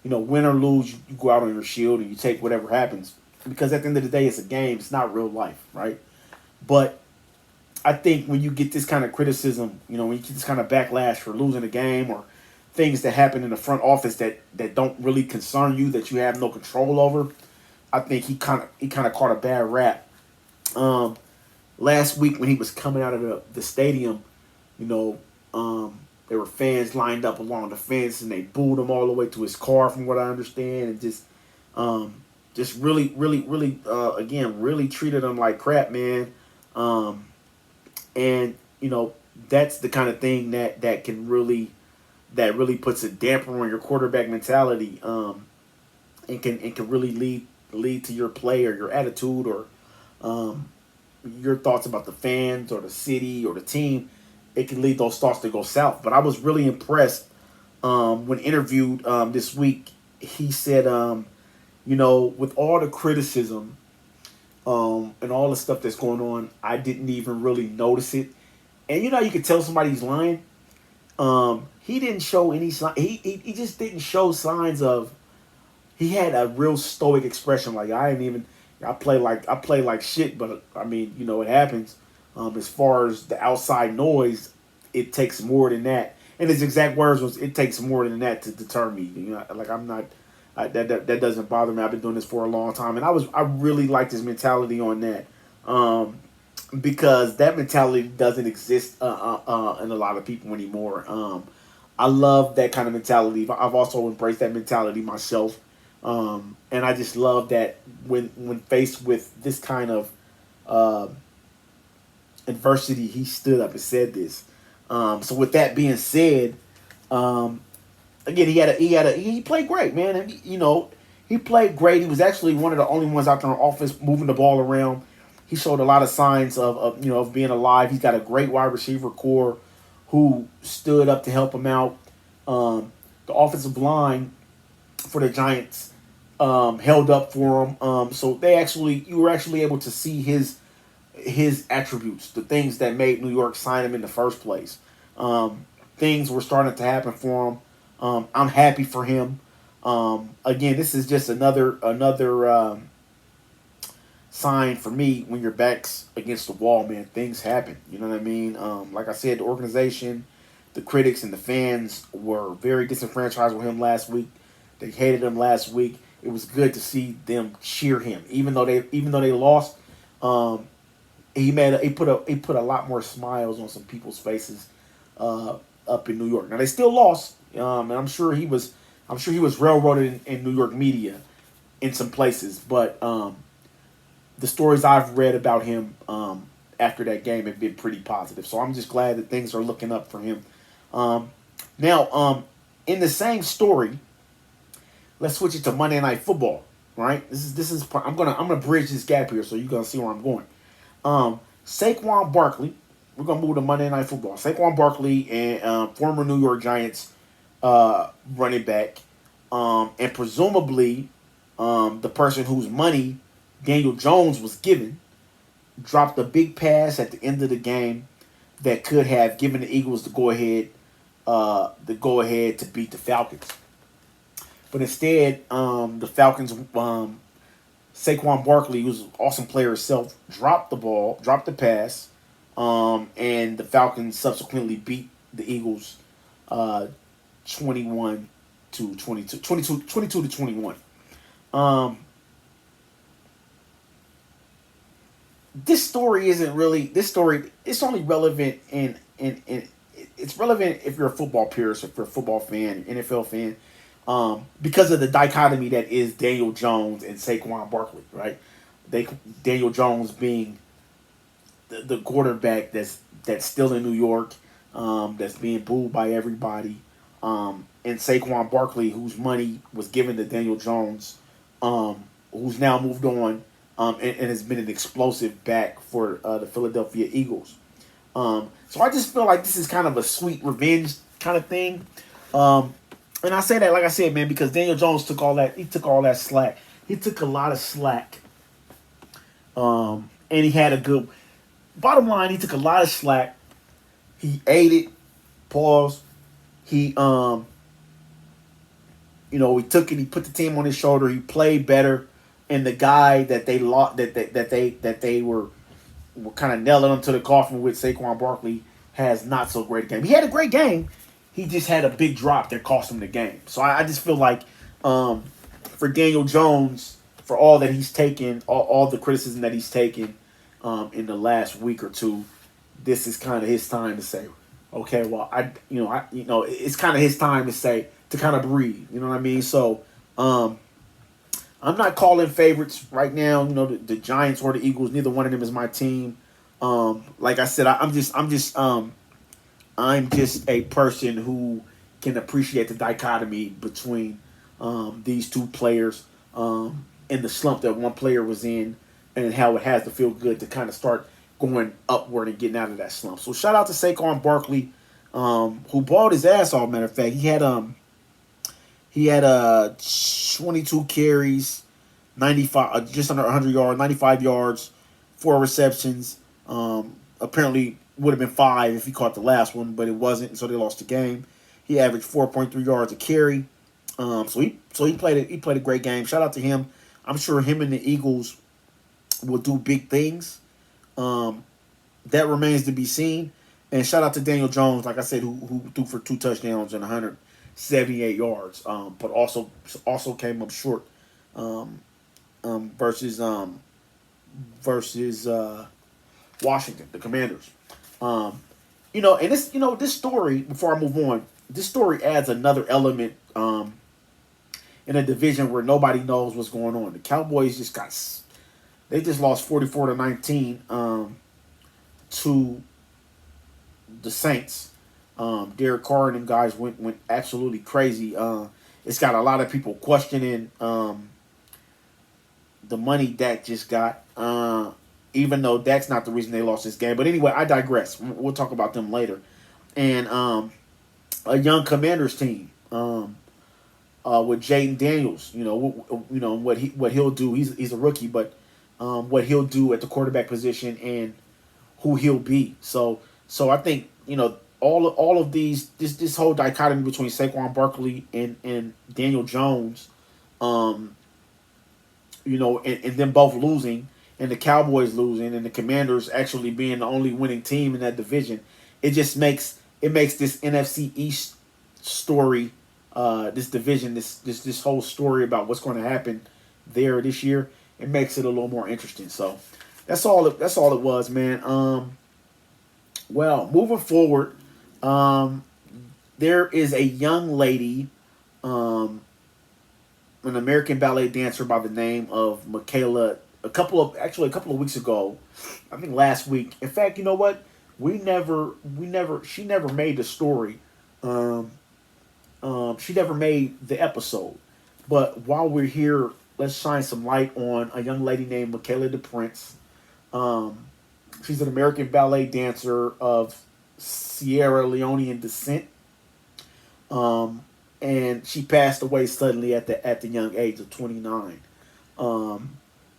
and, win or lose, you go out on your shield and you take whatever happens. Because at the end of the day, it's a game. It's not real life, right? But I think when you get this kind of criticism, when you get this kind of backlash for losing a game or things that happen in the front office that don't really concern you, that you have no control over, I think he kind of caught a bad rap. Um, Last week when he was coming out of the stadium, you know, there were fans lined up along the fence and they booed him all the way to his car, from what I understand, and just really, really, really, again, really treated him like crap, man. Um, and that's the kind of thing that really puts a damper on your quarterback mentality, and can really lead to your play or your attitude or um, your thoughts about the fans or the city or the team. It can lead those thoughts to go south. But I was really impressed when interviewed this week. He said, with all the criticism and all the stuff that's going on, I didn't even really notice it. And you can tell somebody's lying. He didn't show any sign. He just didn't show signs of. He had a real stoic expression. Like I didn't even. I play like shit, but I mean, it happens. As far as the outside noise, it takes more than that. And his exact words was, "It takes more than that to deter me." Like I'm not. That doesn't bother me. I've been doing this for a long time, and I really liked his mentality on that. Because that mentality doesn't exist in a lot of people anymore. I love that kind of mentality. I've also embraced that mentality myself, and I just love that when faced with this kind of uh, adversity, he stood up and said this. So with that being said, um, again, he played great, man, and he played great. He was actually one of the only ones out there on offense moving the ball around. He showed a lot of signs of being alive. He's got a great wide receiver core who stood up to help him out. The offensive line for the Giants held up for him. So you were actually able to see his attributes, the things that made New York sign him in the first place. Things were starting to happen for him. I'm happy for him. Again, this is just another sign for me. When your back's against the wall, man, things happen. You know what I mean? Like I said, the organization, the critics, and the fans were very disenfranchised with him last week. They hated him last week. It was good to see them cheer him, even though they lost. Um, he put a lot more smiles on some people's faces up in New York. Now they still lost, and I'm sure he was railroaded in New York media in some places, but the stories I've read about him after that game have been pretty positive. So I'm just glad that things are looking up for him. Um, Now, in the same story, let's switch it to Monday Night Football. Right? This is I'm gonna bridge this gap here, so you're gonna see where I'm going. Saquon Barkley. We're gonna move to Monday Night Football. Saquon Barkley and former New York Giants running back, and presumably the person whose money Daniel Jones was given, dropped a big pass at the end of the game that could have given the Eagles the go ahead to beat the Falcons. But instead, the Falcons, Saquon Barkley, who's an awesome player himself, dropped the pass, and the Falcons subsequently beat the Eagles 21 to 22, 22 to 21. Um, this story, it's only relevant in it's relevant if you're a football purist, if you're a football fan, NFL fan, because of the dichotomy that is Daniel Jones and Saquon Barkley, right? They Daniel Jones being the quarterback that's still in New York, that's being booed by everybody, and Saquon Barkley, whose money was given to Daniel Jones, who's now moved on, and has been an explosive back for the Philadelphia Eagles. So I just feel like this is kind of a sweet revenge kind of thing. And I say that, like I said, man, because Daniel Jones took all that. He took all that slack. He took a lot of slack. And he had a good. Bottom line, he took a lot of slack. He ate it. Pause. He he took it. He put the team on his shoulder. He played better, and the guy that they lost, that they were we're kind of nailing him to the coffin with Saquon Barkley has not so great a game. He had a great game. He just had a big drop that cost him the game. So I just feel like for Daniel Jones, for all that he's taken, all the criticism that he's taken in the last week or two, this is kind of his time to say, okay, well, it's kind of his time to say, to kind of breathe. You know what I mean? So I'm not calling favorites right now. You know, the Giants or the Eagles, neither one of them is my team. Like I said, I'm just a person who can appreciate the dichotomy between these two players and the slump that one player was in, and how it has to feel good to kind of start going upward and getting out of that slump. So shout out to Saquon Barkley, who balled his ass off. Matter of fact, he had 22 carries, 95, just under 100 yards, 95 yards, 4 receptions. Apparently would have been 5 if he caught the last one, but it wasn't, so they lost the game. He averaged 4.3 yards a carry. So he played a great game. Shout out to him. I'm sure him and the Eagles will do big things. That remains to be seen. And shout out to Daniel Jones, like I said, who threw for 2 touchdowns and 178 yards. But also came up short versus Washington, the Commanders. And this story, before I move on, this story adds another element in a division where nobody knows what's going on. The Cowboys just lost 44-19 to the Saints. Derek Carr and them guys went absolutely crazy. It's got a lot of people questioning the money Dak just got. Even though Dak's not the reason they lost this game. But anyway, I digress. We'll talk about them later. And a young Commanders team with Jaden Daniels. What he'll do. He's a rookie, but what he'll do at the quarterback position and who he'll be. So I think all of these this whole dichotomy between Saquon Barkley and Daniel Jones, and them both losing, and the Cowboys losing, and the Commanders actually being the only winning team in that division, it makes this NFC East story, this division, this whole story about what's going to happen there this year, it makes it a little more interesting. So that's all it was, man. Well, moving forward, there is a young lady, an American ballet dancer by the name of Michaela. A couple of weeks ago, I think last week. In fact, you know what? She never made the story. She never made the episode. But while we're here, let's shine some light on a young lady named Michaela DePrince. She's an American ballet dancer of Sierra Leonean descent. And she passed away suddenly at the young age of 29.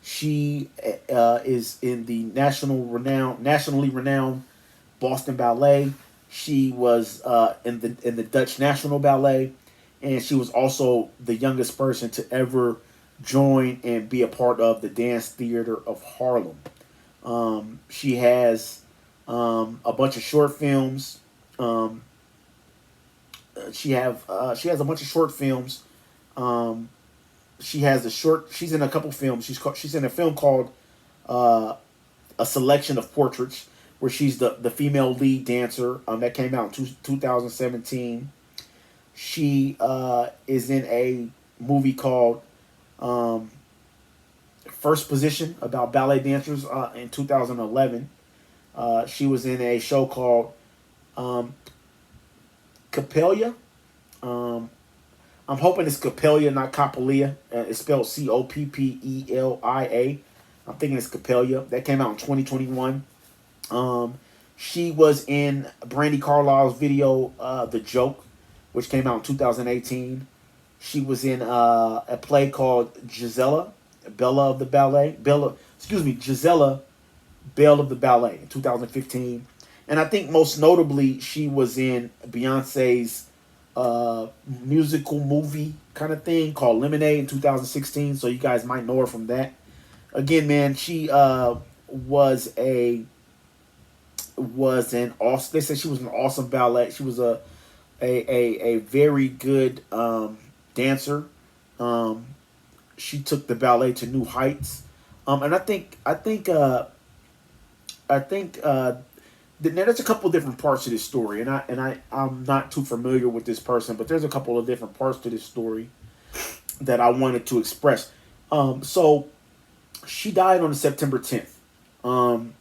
She is in the nationally renowned Boston Ballet. She was in the Dutch National Ballet, and she was also the youngest person to ever join and be a part of the Dance Theater of Harlem. She has a bunch of short films. She has a bunch of short films. She's in a couple films. She's in a film called A Selection of Portraits, where she's the female lead dancer. That came out in 2017. She is in a movie called First Position about ballet dancers in 2011. She was in a show called Coppelia. I'm hoping it's Coppelia, not Coppelia. It's spelled Coppelia. I'm thinking it's Coppelia. That came out in 2021. She was in Brandi Carlile's video, The Joke, which came out in 2018. She was in a play called Gisela, Belle of the Ballet. Gisela, Belle of the Ballet in 2015. And I think most notably, she was in Beyonce's musical movie kind of thing called Lemonade in 2016. So you guys might know her from that. Again, man, she was an awesome. They said she was an awesome ballet. She was a very good dancer. Um, she took the ballet to new heights. And I think now there's a couple different parts to this story, and I'm not too familiar with this person, but there's a couple of different parts to this story that I wanted to express. So she died on September 10th. Um,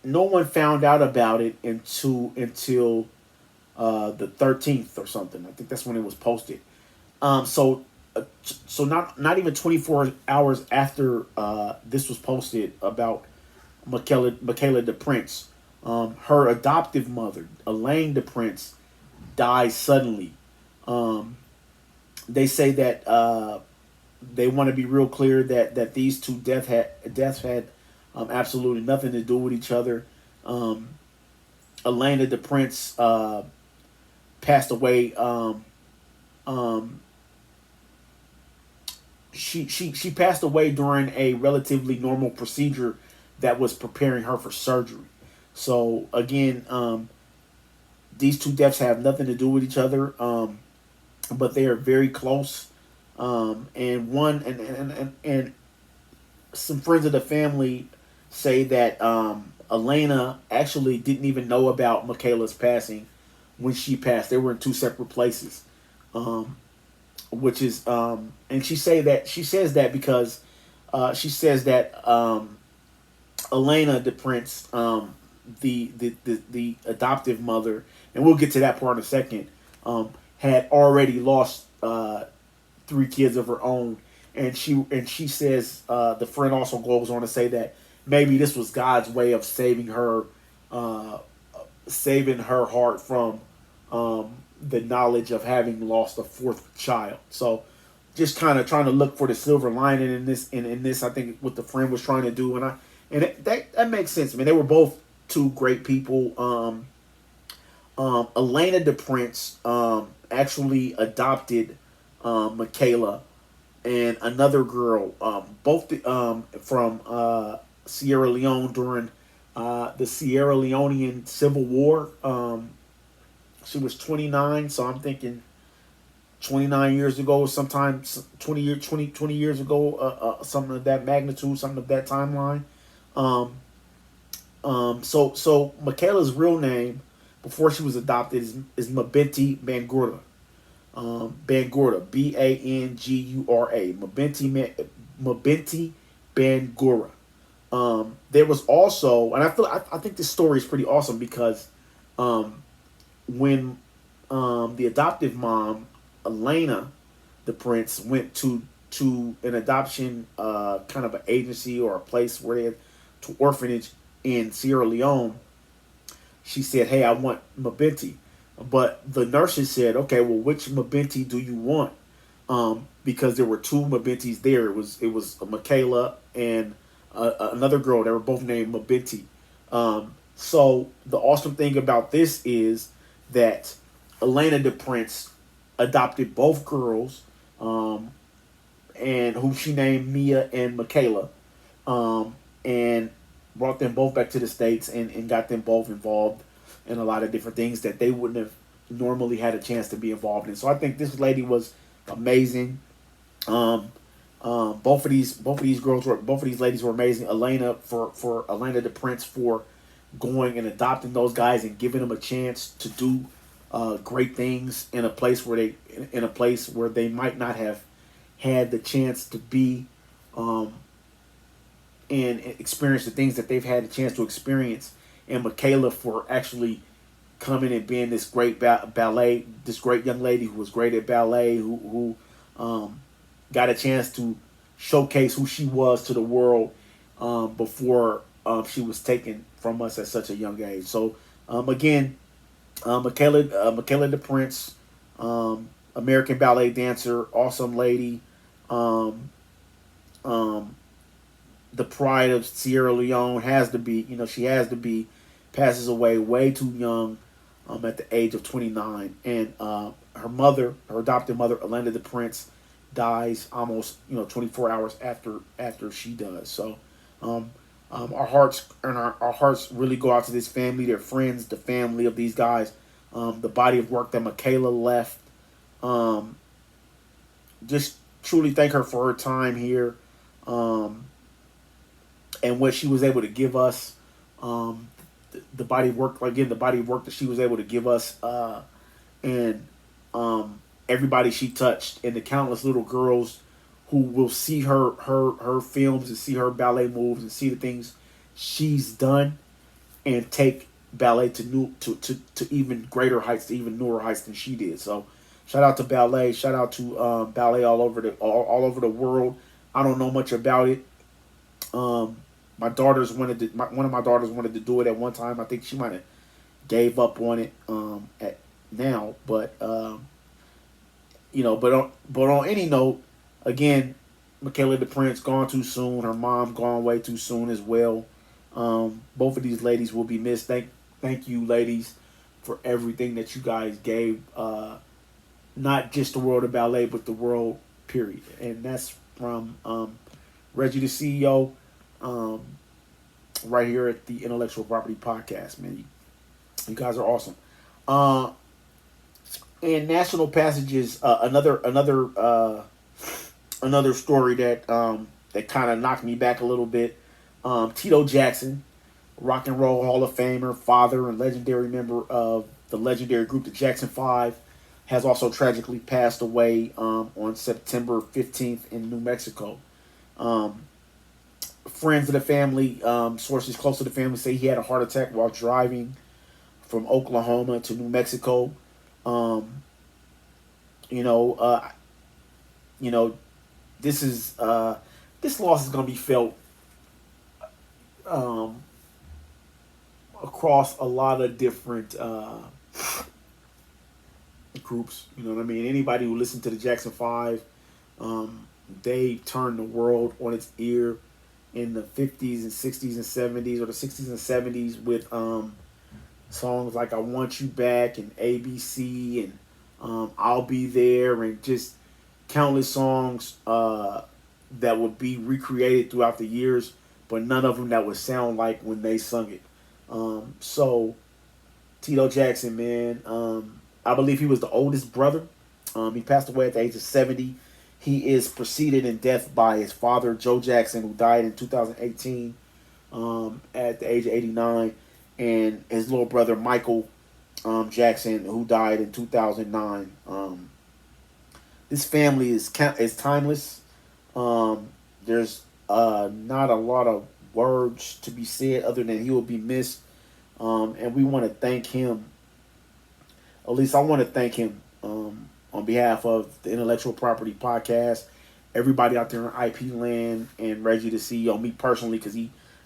no one found out about it until the 13th or something. I think that's when it was posted. So not even 24 hours after this was posted about Michaela the Prince, her adoptive mother, Elaine the Prince, died suddenly. Um, they say that they want to be real clear that these two deaths had absolutely nothing to do with each other. Um, Elena the Prince passed away. Um, she passed away during a relatively normal procedure that was preparing her for surgery. So again, these two deaths have nothing to do with each other, but they are very close. And one and some friends of the family say that Elena actually didn't even know about Michaela's passing when she passed. They were in two separate places, um, which is and she says that because she says that Elena the Prince, the adoptive mother, and we'll get to that part in a second, had already lost three kids of her own, and she says the friend also goes on to say that maybe this was God's way of uh, saving her heart from the knowledge of having lost a fourth child. So just kind of trying to look for the silver lining in this. In this, I think what the friend was trying to do, that makes sense. I mean, they were both two great people. Elena the Prince actually adopted Michaela and another girl, both from Sierra Leone during the Sierra Leonean Civil War. She was 29, so I'm thinking 29 years ago, sometime 20 years ago, something of that magnitude, something of that timeline. Um, so Michaela's real name before she was adopted is Mabinti Bangura. Bangura, Bangura, Mabinti Bangura. There was also, and I think this story is pretty awesome because um, when the adoptive mom Elena, the Prince, went to an adoption kind of an agency or a place where they had to orphanage in Sierra Leone, she said, "Hey, I want Mabinti," but the nurses said, "Okay, well, which Mabinti do you want?" Because there were two Mabintis there. It was Michaela and another girl. They were both named Mabinti. So the awesome thing about this is that Elena the Prince adopted both girls, um, and who she named Mia and Michaela, and brought them both back to the States and got them both involved in a lot of different things that they wouldn't have normally had a chance to be involved in. So I think this lady was amazing. Um, both of these both of these ladies were amazing. Elena for Elena the Prince for going and adopting those guys and giving them a chance to do great things in a place where in a place where they might not have had the chance to be um, and experience the things that they've had a chance to experience. And Michaela for actually coming and being this great ballet, this great young lady who was great at ballet, who got a chance to showcase who she was to the world before she was taken from us at such a young age. So again, Michaela the Prince, American ballet dancer, awesome lady, um, um, the pride of Sierra Leone has to be, she has to be, passes away way too young, at the age of 29, and her mother, her adopted mother, Elena the Prince, dies almost 24 hours after she does. So, um, Our hearts really go out to this family, their friends, the family of these guys, the body of work that Michaela left. Um, just truly thank her for her time here, um, and what she was able to give us. Um, the body of work, again, the body of work that she was able to give us, and everybody she touched, and the countless little girls who will see her films and see her ballet moves and see the things she's done and take ballet to to even greater heights, to even newer heights than she did. So shout out to ballet, shout out to ballet all over the world. I don't know much about it. My daughters wanted to, one of my daughters wanted to do it at one time. I think she might have gave up on it at now, but but on any note, again, Michaela the Prince gone too soon. Her mom gone way too soon as well. Both of these ladies will be missed. Thank you, ladies, for everything that you guys gave. Not just the world of ballet, but the world period. And that's from Reggie, the CEO, right here at the Intellectual Property Podcast. Man, you guys are awesome. And National Passages, another story that that kind of knocked me back a little bit. Tito Jackson, Rock and Roll Hall of Famer, father and legendary member of the legendary group the Jackson 5, has also tragically passed away on September 15th in New Mexico. Friends of the family, sources close to the family say he had a heart attack while driving from Oklahoma to New Mexico. Um, you know, uh, you know, this is this loss is going to be felt um, across a lot of different groups. You know what I mean? Anybody who listened to the Jackson 5, they turned the world on its ear in the 50s and 60s and 70s, or the 60s and 70s, with songs like I Want You Back and ABC and I'll Be There, and just countless songs that would be recreated throughout the years, but none of them that would sound like when they sung it. So Tito Jackson, man, I believe he was the oldest brother. He passed away at the age of 70. He is preceded in death by his father, Joe Jackson, who died in 2018 at the age of 89, and his little brother, Michael Jackson, who died in 2009. This family is timeless. There's not a lot of words to be said other than he will be missed. And we want to thank him. At least I want to thank him on behalf of the Intellectual Property Podcast, everybody out there in IP land, and Reggie the CEO, me personally, because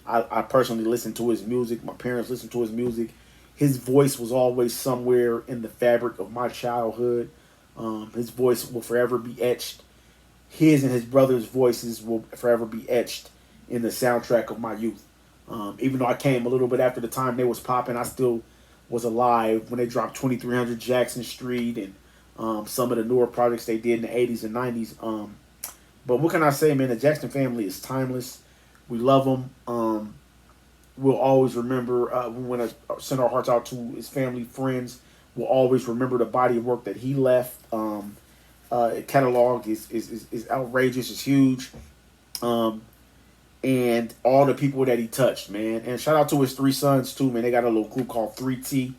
I personally listen to his music. My parents listen to his music. His voice was always somewhere in the fabric of my childhood. His voice will forever be etched. His and his brother's voices will forever be etched in the soundtrack of my youth. Even though I came a little bit after the time they was popping, I still was alive when they dropped 2300 Jackson Street and some of the newer projects they did in the 80s and 90s. But what can I say, man? The Jackson family is timeless. We love them. We'll always remember, we want to send our hearts out to his family, friends. We'll always remember the body of work that he left. Catalog is outrageous, is huge. And all the people that he touched, man. And shout out to his three sons, too, man. They got a little group called 3T.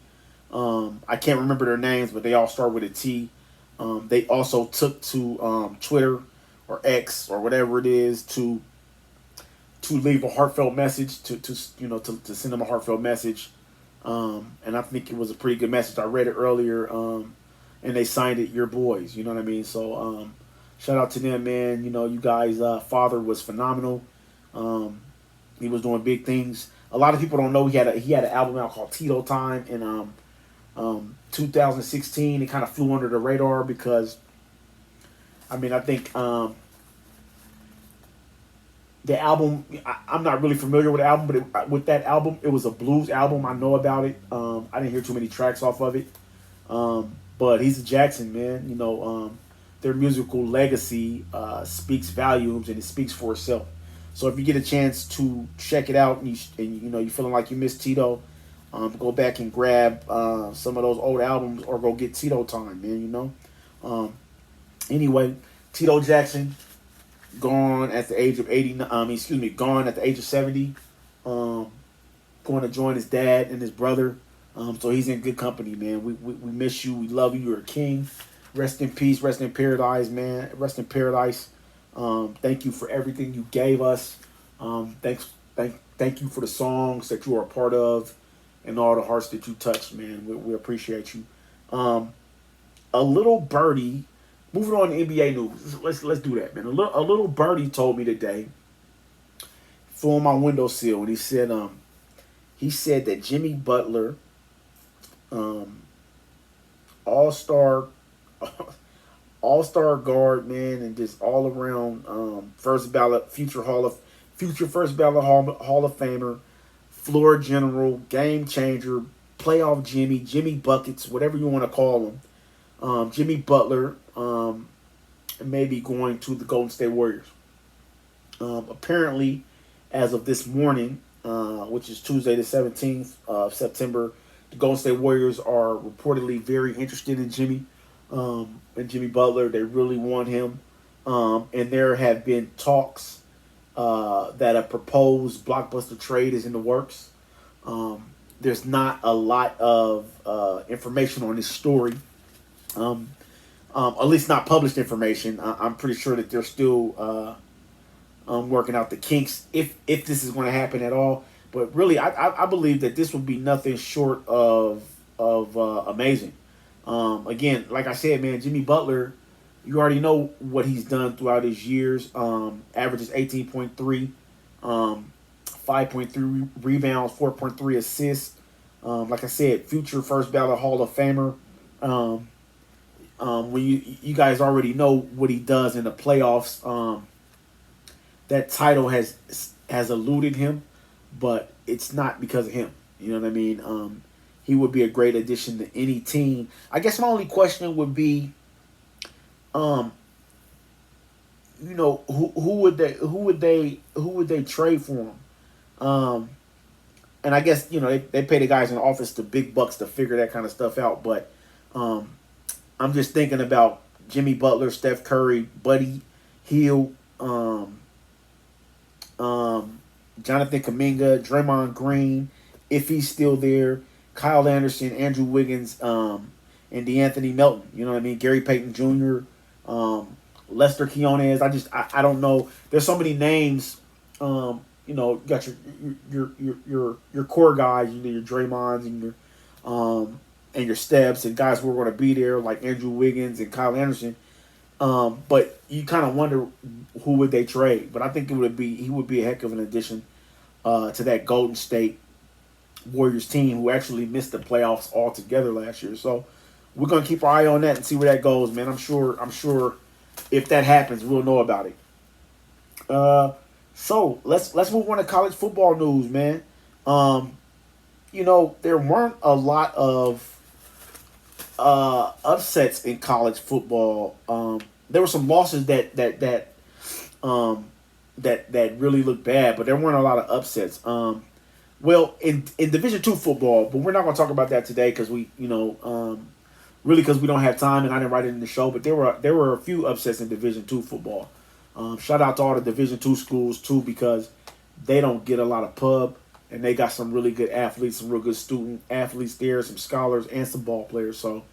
I can't remember their names, but they all start with a T. They also took to Twitter or X or whatever it is to leave a heartfelt message, to send them a heartfelt message. And I think it was a pretty good message. I read it earlier, and they signed it, "Your Boys." You know what I mean? So shout out to them, man. You know, you guys, father was phenomenal. He was doing big things. A lot of people don't know he had an album out called Tito Time in 2016. It kind of flew under the radar because, I mean, I think the album, I'm not really familiar with the album, but with that album, it was a blues album. I know about it. I didn't hear too many tracks off of it. But he's a Jackson, man. You know, their musical legacy speaks volumes, and it speaks for itself. So if you get a chance to check it out, and you know you're feeling like you missed Tito, go back and grab some of those old albums, or go get Tito time, man. You know. Anyway, Tito Jackson gone at the age of 80. Gone at the age of 70. Going to join his dad and his brother. So he's in good company, man. We miss you. We love you. You're a king. Rest in peace. Rest in paradise, man. Rest in paradise. Thank you for everything you gave us. Thank you for the songs that you are a part of, and all the hearts that you touched, man. We appreciate you. A little birdie. Moving on to NBA news. Let's do that, man. A little birdie told me today, flew on my windowsill, and he said that Jimmy Butler, all-star guard, man, and just all around future first ballot Hall of Famer, floor general, game changer, playoff Jimmy buckets, whatever you want to call him. Jimmy Butler may be going to the Golden State Warriors. Apparently, as of this morning, which is Tuesday the 17th of September, the Golden State Warriors are reportedly very interested in Jimmy Butler. They really want him. And there have been talks that a proposed blockbuster trade is in the works. There's not a lot of information on this story. At least not published information. I'm pretty sure that they're still working out the kinks, if this is going to happen at all. But really, I believe that this will be nothing short of amazing. Again, like I said, man, Jimmy Butler, you already know what he's done throughout his years. Averages 18.3, 5.3 rebounds, 4.3 assists. Like I said, future first ballot Hall of Famer. When you guys already know what he does in the playoffs. That title has eluded him, but it's not because of him. You know what I mean? He would be a great addition to any team. I guess my only question would be, who would they trade for him? And I guess they pay the guys in the office the big bucks to figure that kind of stuff out. But I'm just thinking about Jimmy Butler, Steph Curry, Buddy Hield, Jonathan Kuminga, Draymond Green, if he's still there, Kyle Anderson, Andrew Wiggins, and DeAnthony Melton. You know what I mean? Gary Payton Jr., Lester Quinones. I don't know. There's so many names. You got your core guys, your Draymonds and your Steps and guys who are going to be there, like Andrew Wiggins and Kyle Anderson. But you kind of wonder who would they trade. But I think he would be a heck of an addition to that Golden State Warriors team, who actually missed the playoffs altogether last year. So we're gonna keep our eye on that and see where that goes, man. I'm sure if that happens, we'll know about it. So let's move on to college football news, man. There weren't a lot of upsets in college football. There were some losses that really looked bad, but there weren't a lot of upsets. Well, in Division II football, but we're not going to talk about that today because we don't have time, and I didn't write it in the show. But there were a few upsets in Division II football. Shout out to all the Division II schools too, because they don't get a lot of pub, and they got some really good athletes, some real good student athletes there, some scholars, and some ball players. So,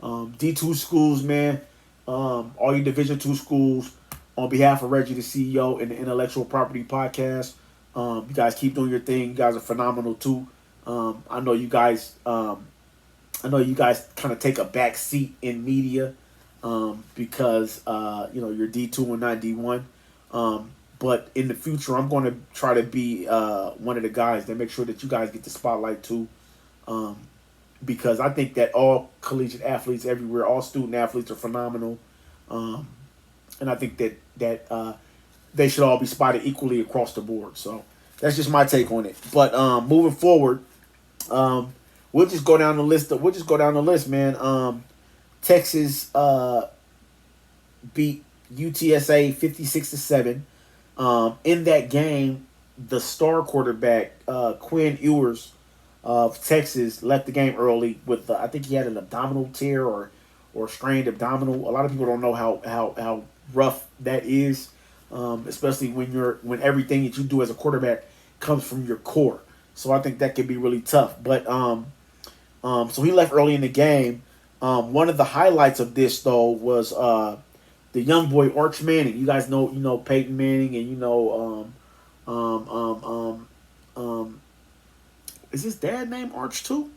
D2 schools, man, all your Division II schools, on behalf of Reggie, the CEO, and the Intellectual Property Podcast, you guys keep doing your thing. You guys are phenomenal too. I know you guys kind of take a back seat in media because you're D2 and not D1. But in the future, I'm going to try to be one of the guys that make sure that you guys get the spotlight too. Because I think that all collegiate athletes everywhere, all student athletes are phenomenal. And I think that they should all be spotted equally across the board. So that's just my take on it. But moving forward, we'll just go down the list. Man. Texas beat UTSA 56-7. In that game, the star quarterback Quinn Ewers of Texas left the game early with I think he had an abdominal tear or strained abdominal. A lot of people don't know how rough that is, especially when everything that you do as a quarterback comes from your core. So I think that could be really tough. But so he left early in the game. One of the highlights of this though was the young boy Arch Manning. You guys know Peyton Manning, and is his dad named Arch too?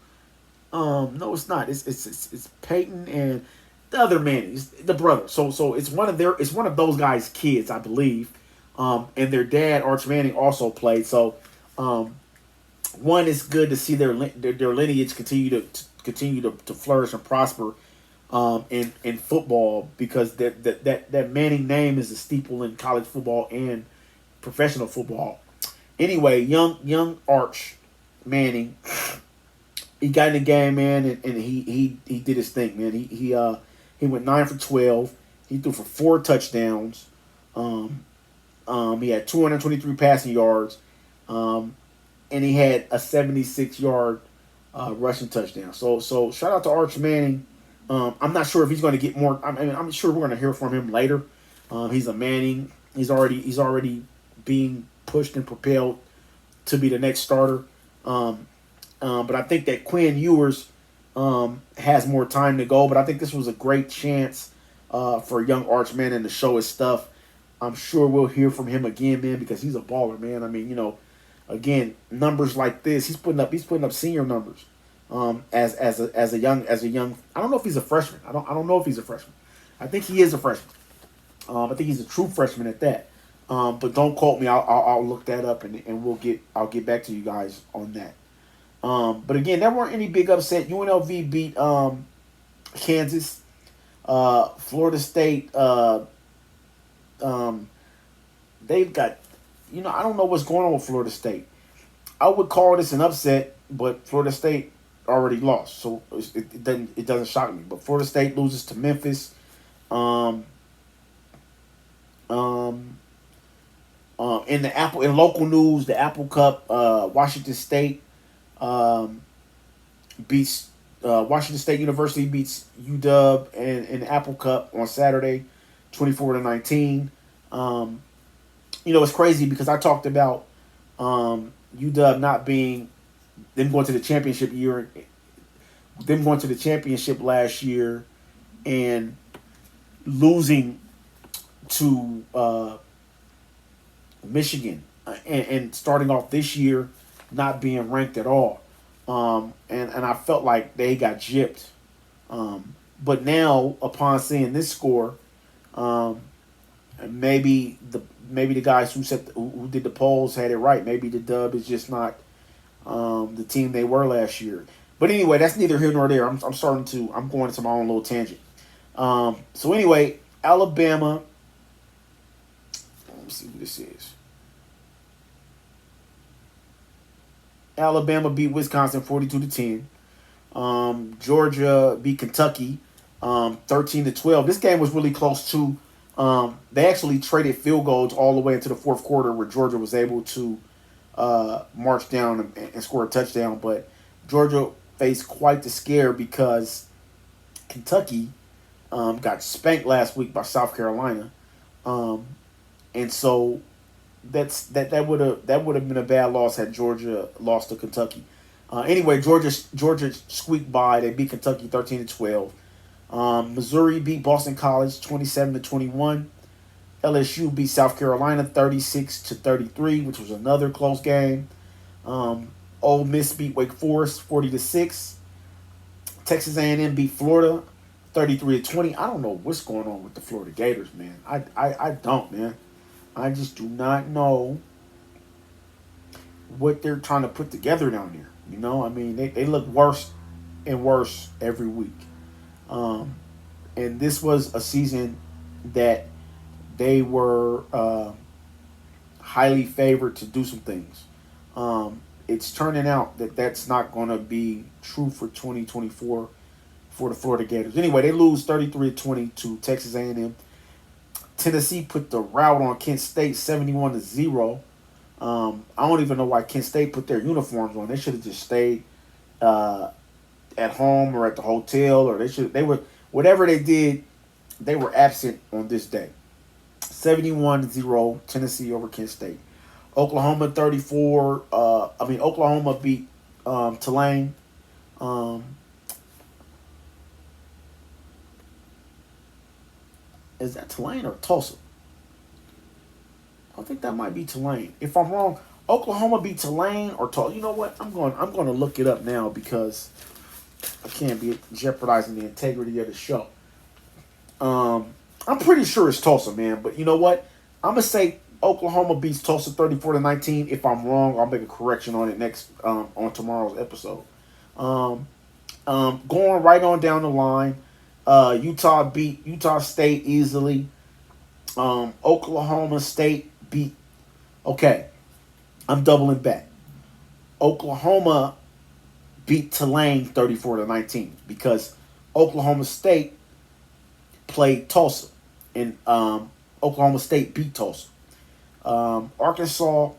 No, it's not. It's Peyton and the other Manning, it's the brother. So it's one of those guys' kids, I believe. And their dad Arch Manning also played. So one is good to see their lineage continue to flourish and prosper in football, because that Manning name is a staple in college football and professional football. Anyway, young Arch Manning, he got in the game, man, and he did his thing, man. He went 9 for 12. He threw for 4 touchdowns. He had 223 passing yards, and he had a 76-yard rushing touchdown. So shout out to Arch Manning. I'm not sure if he's going to get more. I'm sure we're going to hear from him later. He's a Manning. He's already being pushed and propelled to be the next starter. But I think that Quinn Ewers has more time to go. But I think this was a great chance for young Arch Manning to show his stuff. I'm sure we'll hear from him again, man, because he's a baller, man. I mean, again, numbers like this, he's putting up senior numbers. As a young, I don't know if he's a freshman. I don't know if he's a freshman. I think he is a freshman. I think he's a true freshman at that. But don't quote me. I'll look that up and I'll get back to you guys on that. But again, there weren't any big upset. UNLV beat Kansas. Florida State. They've got, I don't know what's going on with Florida State. I would call this an upset, but Florida State already lost, so it doesn't shock me. But Florida State loses to Memphis. In local news, the Apple Cup, Washington State beats Washington State University beats UW in the Apple Cup on Saturday, 24-19. It's crazy because I talked about UW not being them going to the championship year, them going to the championship last year, and losing to Michigan, and starting off this year not being ranked at all, and I felt like they got gypped. But now, upon seeing this score, maybe the guys who did the polls had it right. Maybe the Dub is just not the team they were last year. But anyway, that's neither here nor there. I'm going into my own little tangent. So anyway, Alabama. Let me see who this is. Alabama beat Wisconsin 42-10. Georgia beat Kentucky 13-12. This game was really close too. They actually traded field goals all the way into the fourth quarter, where Georgia was able to march down and score a touchdown. But Georgia faced quite the scare because Kentucky got spanked last week by South Carolina, and so that would have been a bad loss had Georgia lost to Kentucky. Anyway, Georgia squeaked by. They beat Kentucky 13-12. Missouri beat Boston College 27-21. LSU beat South Carolina 36-33, which was another close game. Ole Miss beat Wake Forest 40-6. Texas A&M beat Florida 33-20. I don't know what's going on with the Florida Gators, man. I don't, man. I just do not know what they're trying to put together down there. I mean, they look worse and worse every week. And this was a season that they were highly favored to do some things. It's turning out that that's not going to be true for 2024 for the Florida Gators. Anyway, they lose 33-20 to Texas A&M. Tennessee put the route on Kent State 71-0. I don't even know why Kent State put their uniforms on. They should have just stayed at home or at the hotel, or they were whatever they did. They were absent on this day. 71-0 Tennessee over Kent State. Oklahoma 34. Oklahoma beat Tulane. Is that Tulane or Tulsa? I think that might be Tulane. If I'm wrong, Oklahoma beat Tulane or Tulsa. You know what? I'm going to look it up now because I can't be jeopardizing the integrity of the show. I'm pretty sure it's Tulsa, man. But you know what? I'm gonna say Oklahoma beats Tulsa 34-19. If I'm wrong, I'll make a correction on it next on tomorrow's episode. Going right on down the line, Utah beat Utah State easily. Oklahoma State beat. Okay, I'm doubling back. Oklahoma beat Tulane 34-19 because Oklahoma State played Tulsa, and Oklahoma State beat Tulsa. Arkansas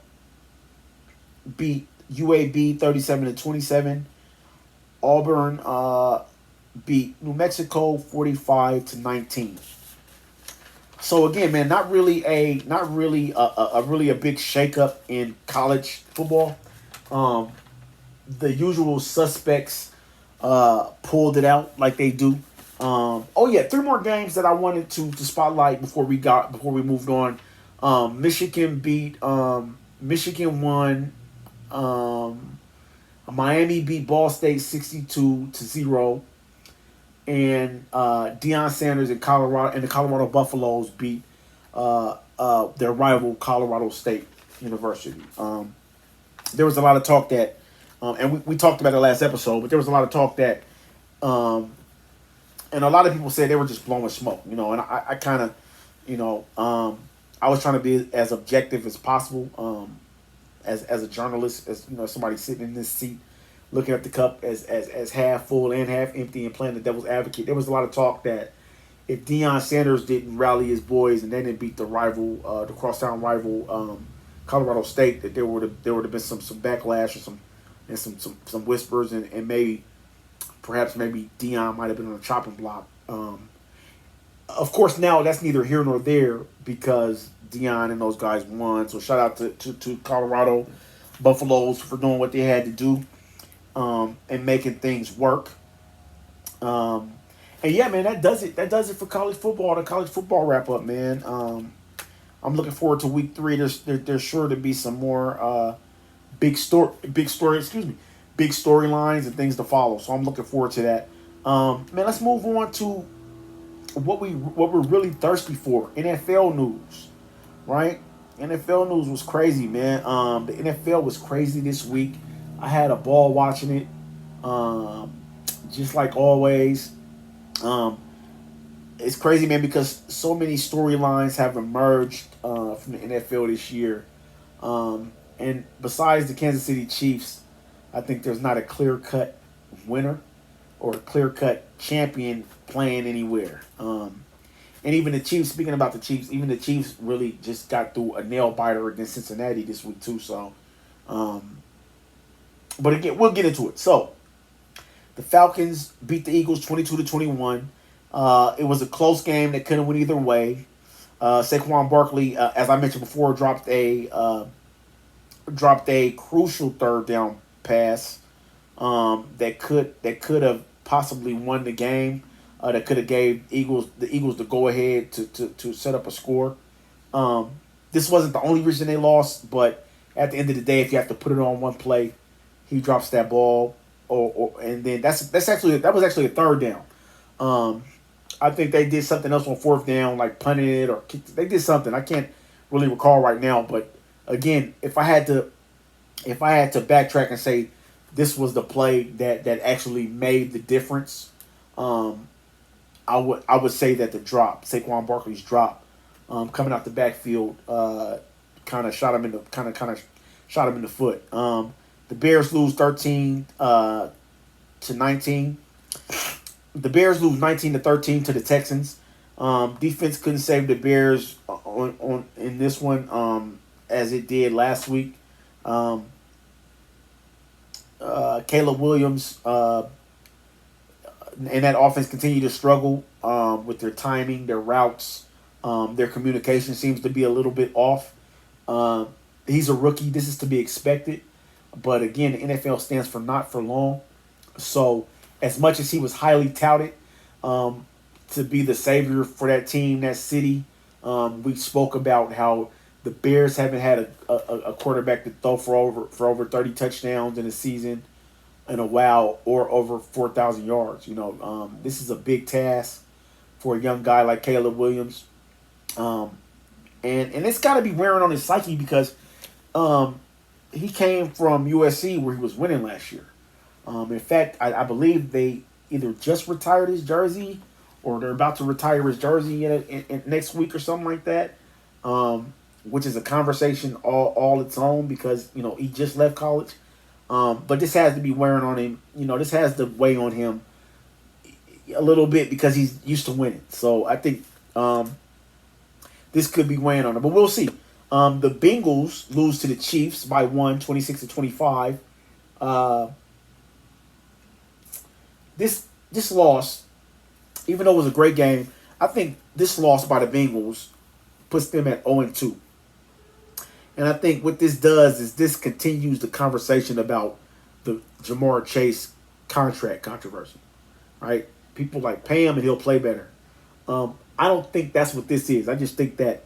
beat UAB 37-27. Auburn beat New Mexico 45-19. So again, man, not really a really a big shakeup in college football. The usual suspects pulled it out like they do. Three more games that I wanted to spotlight before we moved on. Michigan won. Miami beat Ball State 62-0, and Deion Sanders and the Colorado Buffaloes beat their rival Colorado State University. There was a lot of talk that, and we talked about it last episode, but there was a lot of talk that, and a lot of people said they were just blowing smoke, and I kind of, I was trying to be as objective as possible, as a journalist, as somebody sitting in this seat, looking at the cup as half full and half empty and playing the devil's advocate. There was a lot of talk that if Deion Sanders didn't rally his boys and they didn't beat the rival, the crosstown rival, Colorado State, that there would have been some backlash or some whispers and maybe Deion might have been on the chopping block. Of course, now that's neither here nor there because Deion and those guys won. So shout out to Colorado Buffaloes for doing what they had to do and making things work. And yeah, man, that does it. That does it for college football. The college football wrap up, man. I'm looking forward to week 3. There's sure to be some more big storylines and things to follow. So I'm looking forward to that. Man, let's move on to what we're really thirsty for. NFL news, right? NFL news was crazy, man. The NFL was crazy this week. I had a ball watching it, just like always. It's crazy, man, because so many storylines have emerged from the NFL this year. And besides the Kansas City Chiefs, I think there's not a clear-cut winner or a clear-cut champion playing anywhere. And even the Chiefs, speaking about the Chiefs, even the Chiefs really just got through a nail-biter against Cincinnati this week too. So, but again, we'll get into it. So, the Falcons beat the Eagles 22-21. It was a close game that could have went either way. Saquon Barkley, as I mentioned before, dropped a crucial third down pass that could have possibly won the game. That could have gave the Eagles the go ahead to set up a score. This wasn't the only reason they lost, but at the end of the day, if you have to put it on one play, he drops that ball, and then that was actually a third down. I think they did something else on fourth down, like punted it or kicked. They did something. I can't really recall right now, but again, if I had to backtrack and say this was the play that actually made the difference, I would say that the drop, Saquon Barkley's drop, coming out the backfield, kind of shot him in the foot. The Bears lose 13-19. The Bears lose 19-13 to the Texans. Defense couldn't save the Bears on in this one as it did last week. Um, Caleb Williams and that offense continue to struggle with their timing, their routes, their communication seems to be a little bit off. Um, he's a rookie. This is to be expected. But again, the NFL stands for not for long. So, as much as he was highly touted um, to be the savior for that team, that city, we spoke about how the Bears haven't had a quarterback to throw for over 30 touchdowns in a season in a while or over 4,000 yards. This is a big task for a young guy like Caleb Williams. Um, and it's got to be wearing on his psyche because um, he came from USC where he was winning last year. In fact, I believe they either just retired his jersey or they're about to retire his jersey in next week or something like that, which is a conversation all its own because, he just left college. But this has to be wearing on him. This has to weigh on him a little bit because he's used to winning. So I think this could be weighing on him. But we'll see. The Bengals lose to the Chiefs by 26-25. This loss, even though it was a great game, I think this loss by the Bengals puts them at 0-2. And I think what this does is this continues the conversation about the Jamar Chase contract controversy. Right? People pay him and he'll play better. I don't think that's what this is. I just think that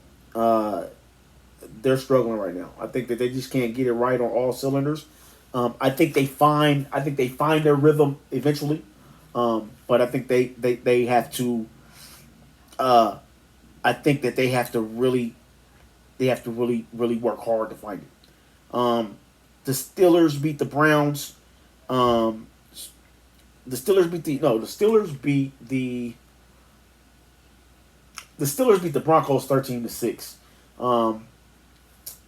they're struggling right now. I think that they just can't get it right on all cylinders. I think they find their rhythm eventually. But I think they have to. I think that they have to really work hard to find it. The Steelers beat the Browns. The Steelers beat the Broncos 13-6.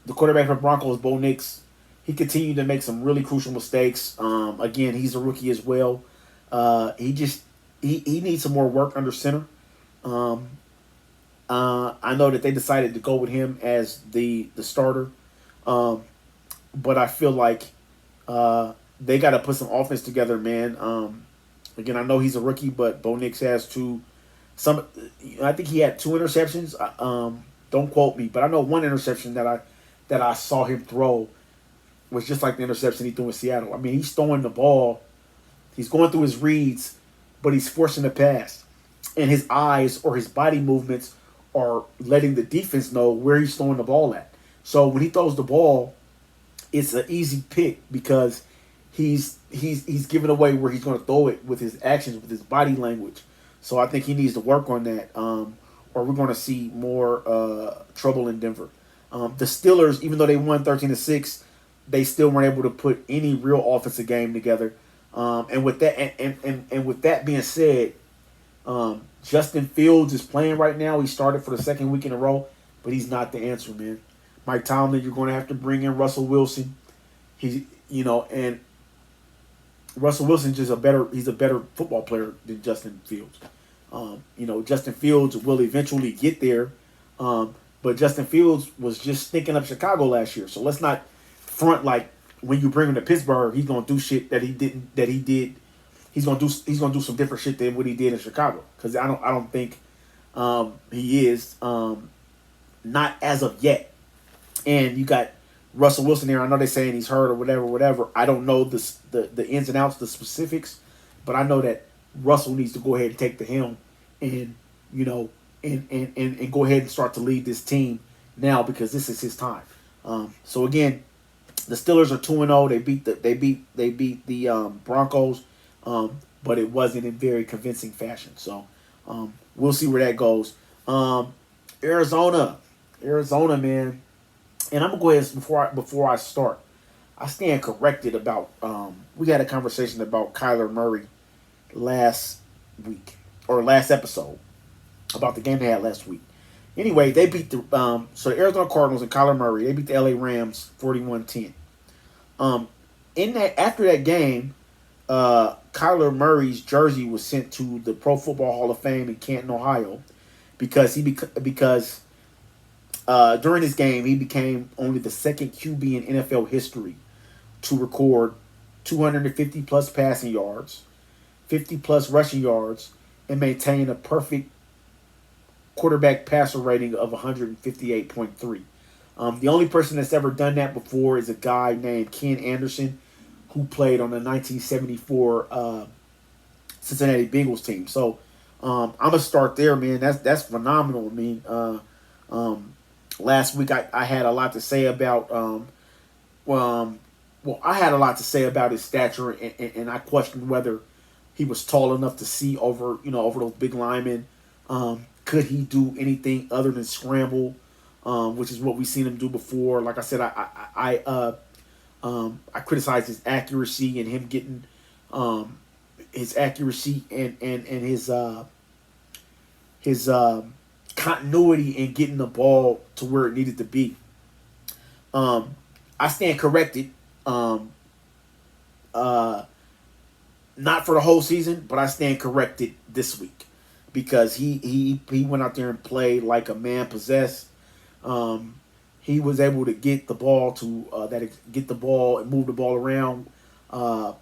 The quarterback for the Broncos, Bo Nix, he continued to make some really crucial mistakes. Again, he's a rookie as well. He needs some more work under center. I know that they decided to go with him as the starter, but I feel like they got to put some offense together, man. Again, I know he's a rookie, but Bo Nix has I think he had 2 interceptions. Don't quote me, but I know one interception that I saw him throw was just like the interception he threw in Seattle. I mean, he's throwing the ball, he's going through his reads, but he's forcing the pass, and his eyes or his body movements are letting the defense know where he's throwing the ball at. So when he throws the ball, it's an easy pick because he's giving away where he's going to throw it with his actions, with his body language. So I think he needs to work on that, or we're going to see more trouble in Denver. The Steelers, even though they won 13-6, they still weren't able to put any real offensive game together. And with that, and with that being said, Justin Fields is playing right now. He started for the second week in a row, but he's not the answer, man. Mike Tomlin, you're going to have to bring in Russell Wilson. And Russell Wilson's just he's a better football player than Justin Fields. Justin Fields will eventually get there, but Justin Fields was just stinking up Chicago last year. So let's not front like when you bring him to Pittsburgh, he's gonna do shit that he did. He's gonna do some different shit than what he did in Chicago. Because I don't think he is not as of yet. And you got Russell Wilson there. I know they're saying he's hurt or whatever. I don't know the ins and outs, the specifics, but I know that Russell needs to go ahead and take the helm and and go ahead and start to lead this team now because this is his time. So again, the Steelers are 2-0. They beat the Broncos, but it wasn't in very convincing fashion. So we'll see where that goes. Arizona, man. And I'm gonna go ahead before I start. I stand corrected about. We had a conversation about Kyler Murray last week or last episode about the game they had last week. Anyway, they beat the Arizona Cardinals and Kyler Murray. They beat the LA Rams 41-10. After that game, Kyler Murray's jersey was sent to the Pro Football Hall of Fame in Canton, Ohio, because during this game he became only the second QB in NFL history to record 250 plus passing yards, 50 plus rushing yards, and maintain a perfect quarterback passer rating of 158.3. The only person that's ever done that before is a guy named Ken Anderson, who played on the 1974 Cincinnati Bengals team. So I'm gonna start there, man. That's phenomenal. I mean, last week I had a lot to say about I had a lot to say about his stature, and I questioned whether he was tall enough to see over those big linemen. Could he do anything other than scramble, which is what we've seen him do before? Like I said, I criticized his accuracy and him getting his accuracy and his continuity in getting the ball to where it needed to be. I stand corrected. Not for the whole season, but I stand corrected this week because he went out there and played like a man possessed. He was able to get the ball get the ball and move the ball around. Not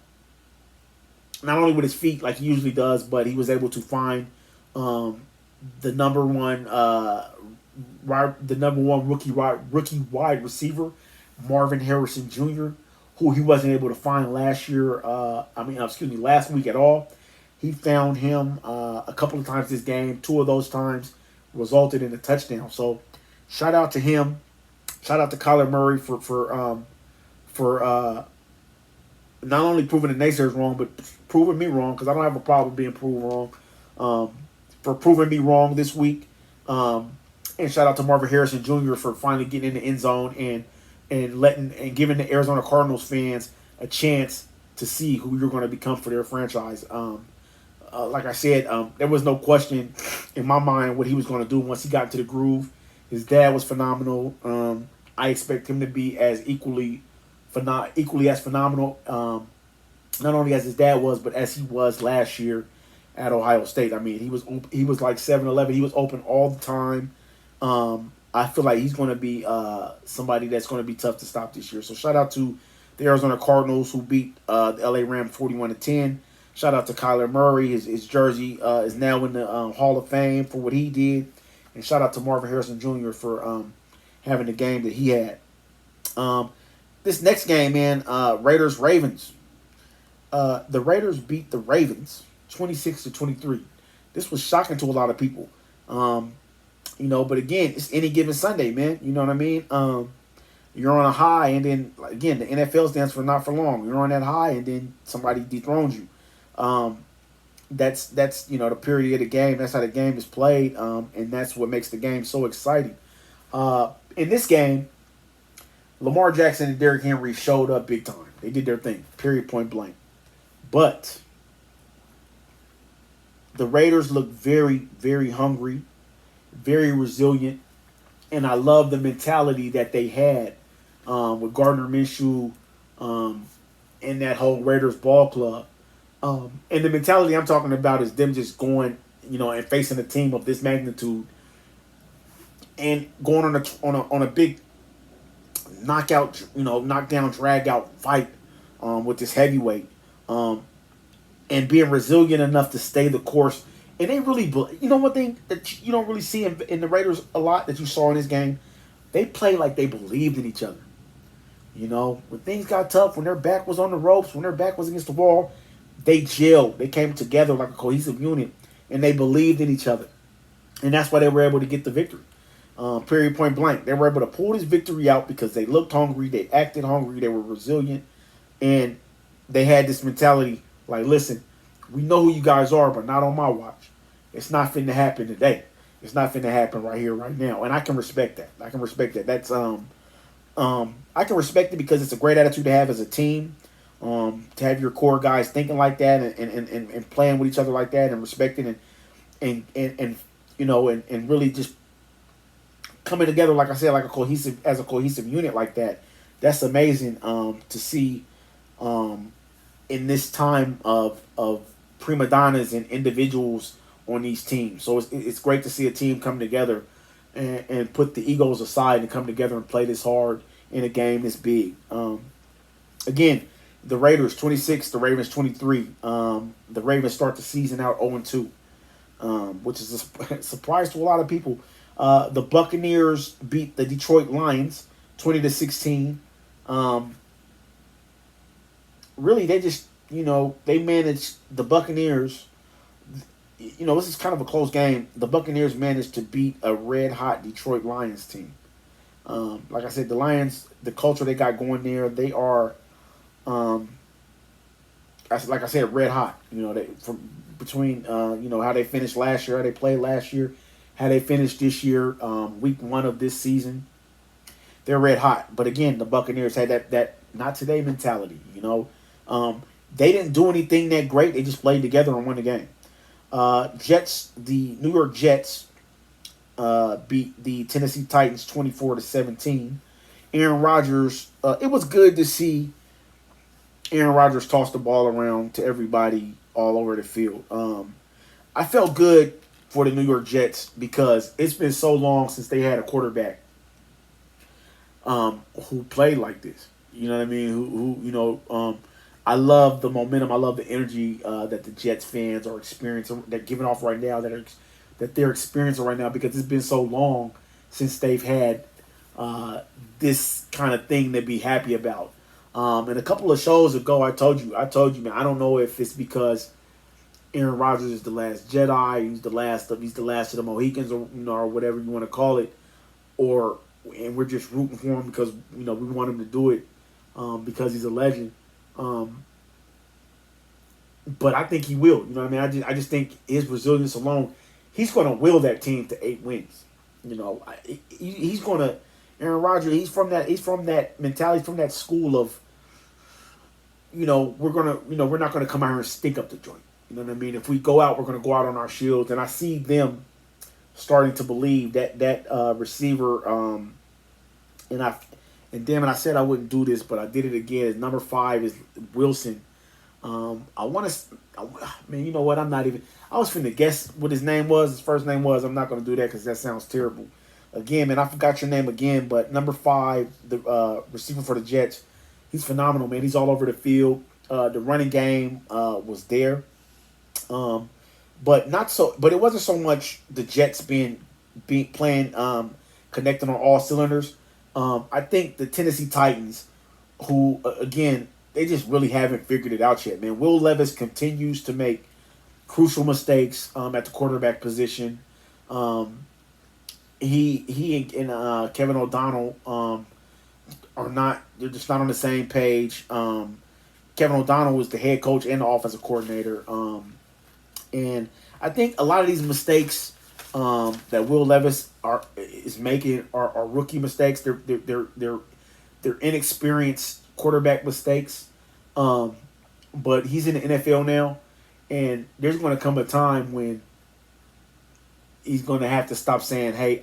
only with his feet like he usually does, but he was able to find the number one rookie wide receiver, Marvin Harrison Jr., who he wasn't able to find last week at all. He found him a couple of times this game. 2 of those times resulted in a touchdown. So shout out to him. Shout out to Kyler Murray for not only proving the naysayers wrong, but proving me wrong, because I don't have a problem being proved wrong. For proving me wrong this week. And shout out to Marvin Harrison Jr. for finally getting in the end zone and giving the Arizona Cardinals fans a chance to see who you're going to become for their franchise. Like I said, there was no question in my mind what he was going to do once he got into the groove. His dad was phenomenal. I expect him to be as equally as phenomenal, not only as his dad was, but as he was last year at Ohio State. I mean, he was like 7-11. He was open all the time. I feel like he's going to be somebody that's going to be tough to stop this year. So shout out to the Arizona Cardinals who beat the LA Rams 41-10. Shout out to Kyler Murray. His jersey is now in the Hall of Fame for what he did. And shout out to Marvin Harrison Jr. for having the game that he had. This next game, man, Raiders-Ravens. The Raiders beat the Ravens 26-23. This was shocking to a lot of people. But again, it's any given Sunday, man. You know what I mean? You're on a high, and then, again, the NFL stands for not for long. You're on that high, and then somebody dethrones you. That's the purity of the game. That's how the game is played, and that's what makes the game so exciting. In this game, Lamar Jackson and Derrick Henry showed up big time. They did their thing, period, point blank. But the Raiders look very, very hungry, very resilient, and I love the mentality that they had with Gardner Minshew and that whole Raiders ball club. And the mentality I'm talking about is them just going, and facing a team of this magnitude and going on a big knockdown, drag out fight with this heavyweight, and being resilient enough to stay the course. And they really, one thing that you don't really see in the Raiders a lot that you saw in this game, they play like they believed in each other. When things got tough, when their back was on the ropes, when their back was against the wall, they gelled. They came together like a cohesive unit, and they believed in each other. And that's why they were able to get the victory. Period, point blank. They were able to pull this victory out because they looked hungry, they acted hungry, they were resilient, and they had this mentality like, listen, we know who you guys are, but not on my watch. It's not finna happen today. It's not finna happen right here, right now. And I can respect that. That's I can respect it because it's a great attitude to have as a team. To have your core guys thinking like that and playing with each other like that and respecting and really just coming together, like I said, like a cohesive unit like that. That's amazing to see in this time of prima donnas and individuals on these teams. So it's great to see a team come together and put the egos aside and come together and play this hard in a game this big. Again, the Raiders 26, the Ravens 23. The Ravens start the season out 0-2, which is a surprise to a lot of people. The Buccaneers beat the Detroit Lions 20-16. Really, they just, they managed the Buccaneers. This is kind of a close game. The Buccaneers managed to beat a red-hot Detroit Lions team. Like I said, the Lions, the culture they got going there, they are, like I said, red-hot. They, from between, how they finished last year, how they played last year, how they finished this year, week 1 of this season. They're red-hot. But again, the Buccaneers had that not today mentality, They didn't do anything that great. They just played together and won the game. The New York Jets beat the Tennessee Titans 24-17. Aaron Rodgers, it was good to see Aaron Rodgers toss the ball around to everybody all over the field. I felt good for the New York Jets because it's been so long since they had a quarterback who played like this. You know what I mean? I love the momentum. I love the energy that the Jets fans are experiencing. They're giving off right now. That they're experiencing right now because it's been so long since they've had this kind of thing to be happy about. And a couple of shows ago, I told you, man. I don't know if it's because Aaron Rodgers is the last Jedi. He's the last of the Mohicans, or whatever you want to call it, and we're just rooting for him because we want him to do it because he's a legend. But I think he will. You know what I mean? I just think his resilience alone, he's going to will that team to 8 wins. He's going to. Aaron Rodgers, he's from that mentality, from that school of, we're not gonna come out here and stink up the joint. You know what I mean? If we go out, we're gonna go out on our shields. And I see them starting to believe that receiver. And damn it, I said I wouldn't do this, but I did it again. Number 5 is Wilson. I want to, man. You know what? I'm not even. I was finna guess what his name was. His first name was. I'm not gonna do that because that sounds terrible. Again, man, I forgot your name again, but number 5, the receiver for the Jets, he's phenomenal, man. He's all over the field. The running game was there, but not so. But it wasn't so much the Jets being playing connecting on all cylinders. I think the Tennessee Titans, who again, they just really haven't figured it out yet, man. Will Levis continues to make crucial mistakes at the quarterback position. He and Kevin O'Donnell are not. They're just not on the same page. Kevin O'Donnell was the head coach and the offensive coordinator, and I think a lot of these mistakes that Will Levis is making are rookie mistakes. They're inexperienced quarterback mistakes. But he's in the NFL now, and there's going to come a time when he's going to have to stop saying, "Hey,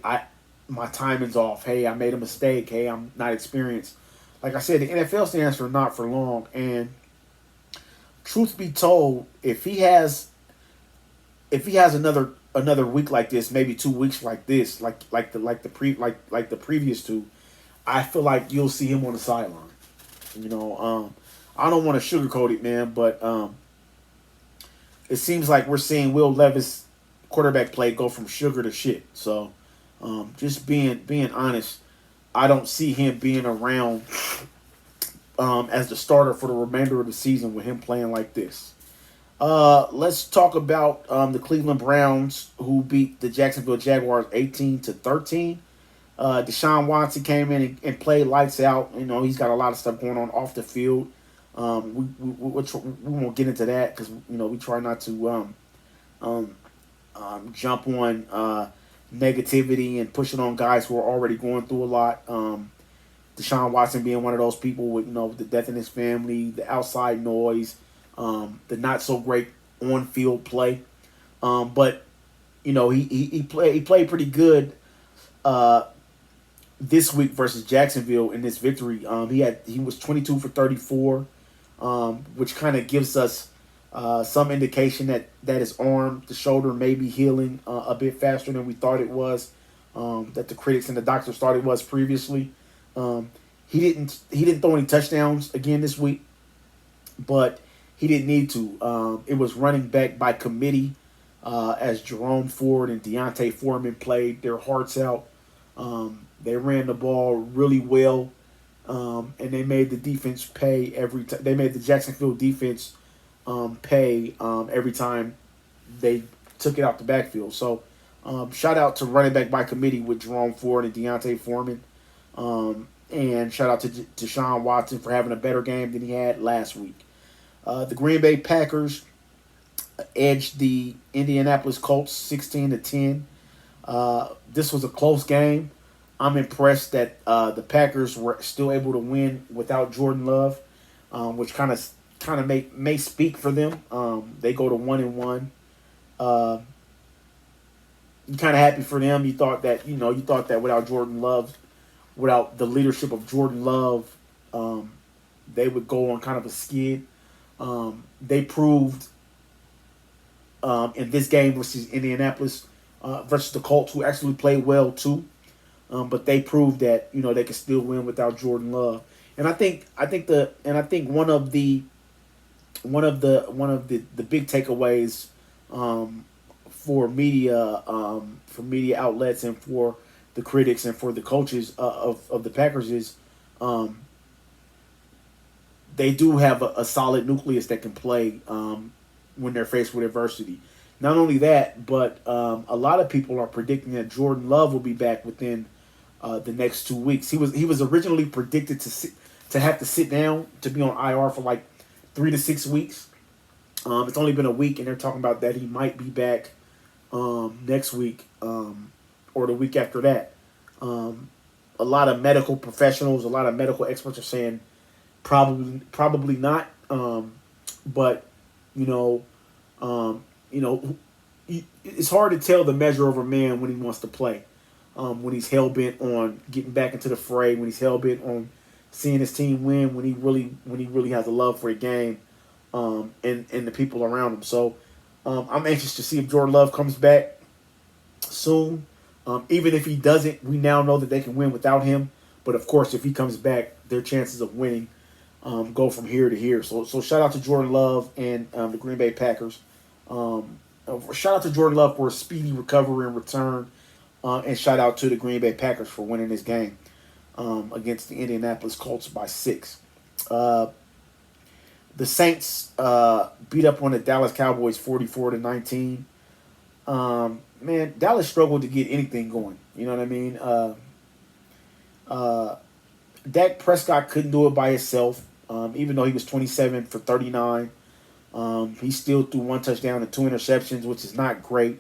my timing's off. Hey, I made a mistake. Hey, I'm not experienced." Like I said, the NFL stands for not for long. And truth be told, if he has another week like this, maybe 2 weeks like this, like the previous 2, I feel like you'll see him on the sideline. I don't want to sugarcoat it, man, but it seems like we're seeing Will Levis quarterback play go from sugar to shit. So, just being honest, I don't see him being around as the starter for the remainder of the season with him playing like this. Let's talk about the Cleveland Browns, who beat the Jacksonville Jaguars 18-13. Deshaun Watson came in and played lights out. He's got a lot of stuff going on off the field. We won't get into that because we try not to jump on negativity and push it on guys who are already going through a lot. Deshaun Watson being one of those people with the death in his family, the outside noise, the not so great on field play, but he played pretty good this week versus Jacksonville in this victory. He was 22 for 34. Which kind of gives us Some indication that his arm, the shoulder, may be healing a bit faster than we thought it was. That the critics and the doctors thought it was previously. Um, he didn't throw any touchdowns again this week, but he didn't need to. It was running back by committee as Jerome Ford and Deontay Foreman played their hearts out. They ran the ball really well, and they made the defense pay every time. They made the Jacksonville defense pay every time they took it out the backfield. So, shout out to running back by committee with Jerome Ford and Deontay Foreman. And shout out to Deshaun Watson for having a better game than he had last week. The Green Bay Packers edged the Indianapolis Colts 16-10. This was a close game. I'm impressed that the Packers were still able to win without Jordan Love, which kind of may speak for them. They go to 1-1. You're kind of happy for them. You thought that without Jordan Love, without the leadership of Jordan Love, they would go on kind of a skid. They proved in this game versus Indianapolis, versus the Colts, who actually played well too. But they proved that they can still win without Jordan Love. And I think one of the big takeaways for media outlets and for the critics and for the coaches of the Packers is they do have a solid nucleus that can play when they're faced with adversity. Not only that, but a lot of people are predicting that Jordan Love will be back within the next 2 weeks. He was originally predicted to have to sit down, to be on IR for like 3 to 6 weeks. It's only been a week, and they're talking about that he might be back next week or the week after that. A lot of medical professionals, a lot of medical experts are saying probably not. But it's hard to tell the measure of a man when he wants to play. When he's hell bent on getting back into the fray, when he's hell bent on seeing his team win, when he really has a love for the game, and the people around him. So I'm anxious to see if Jordan Love comes back soon. Even if he doesn't, we now know that they can win without him. But of course, if he comes back, their chances of winning go from here to here. So shout out to Jordan Love and the Green Bay Packers. Shout out to Jordan Love for a speedy recovery and return. And shout out to the Green Bay Packers for winning this game against the Indianapolis Colts by 6. The Saints beat up on the Dallas Cowboys 44-19. Man, Dallas struggled to get anything going. You know what I mean? Dak Prescott couldn't do it by himself, even though he was 27 for 39. He still threw 1 touchdown and 2 interceptions, which is not great.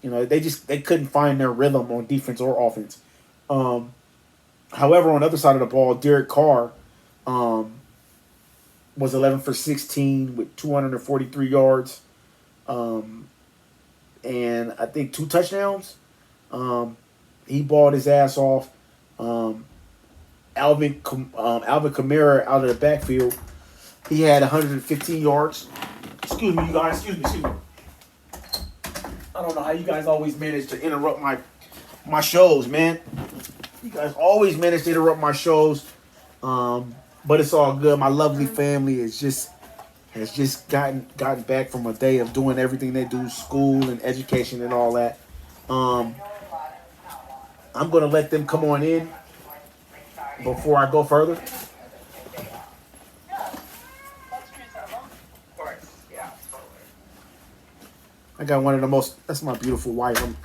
They couldn't find their rhythm on defense or offense. However, on the other side of the ball, Derek Carr was 11 for 16 with 243 yards. And I think 2 touchdowns. He balled his ass off. Alvin Kamara out of the backfield, he had 115 yards. Excuse me, you guys. Excuse me. I don't know how you guys always manage to interrupt my shows, man. You guys always manage to interrupt my shows. But it's all good. My lovely family has just gotten back from a day of doing everything they do, school and education and all that. I'm gonna let them come on in before I go further. I got one of the most. That's my beautiful wife. I'm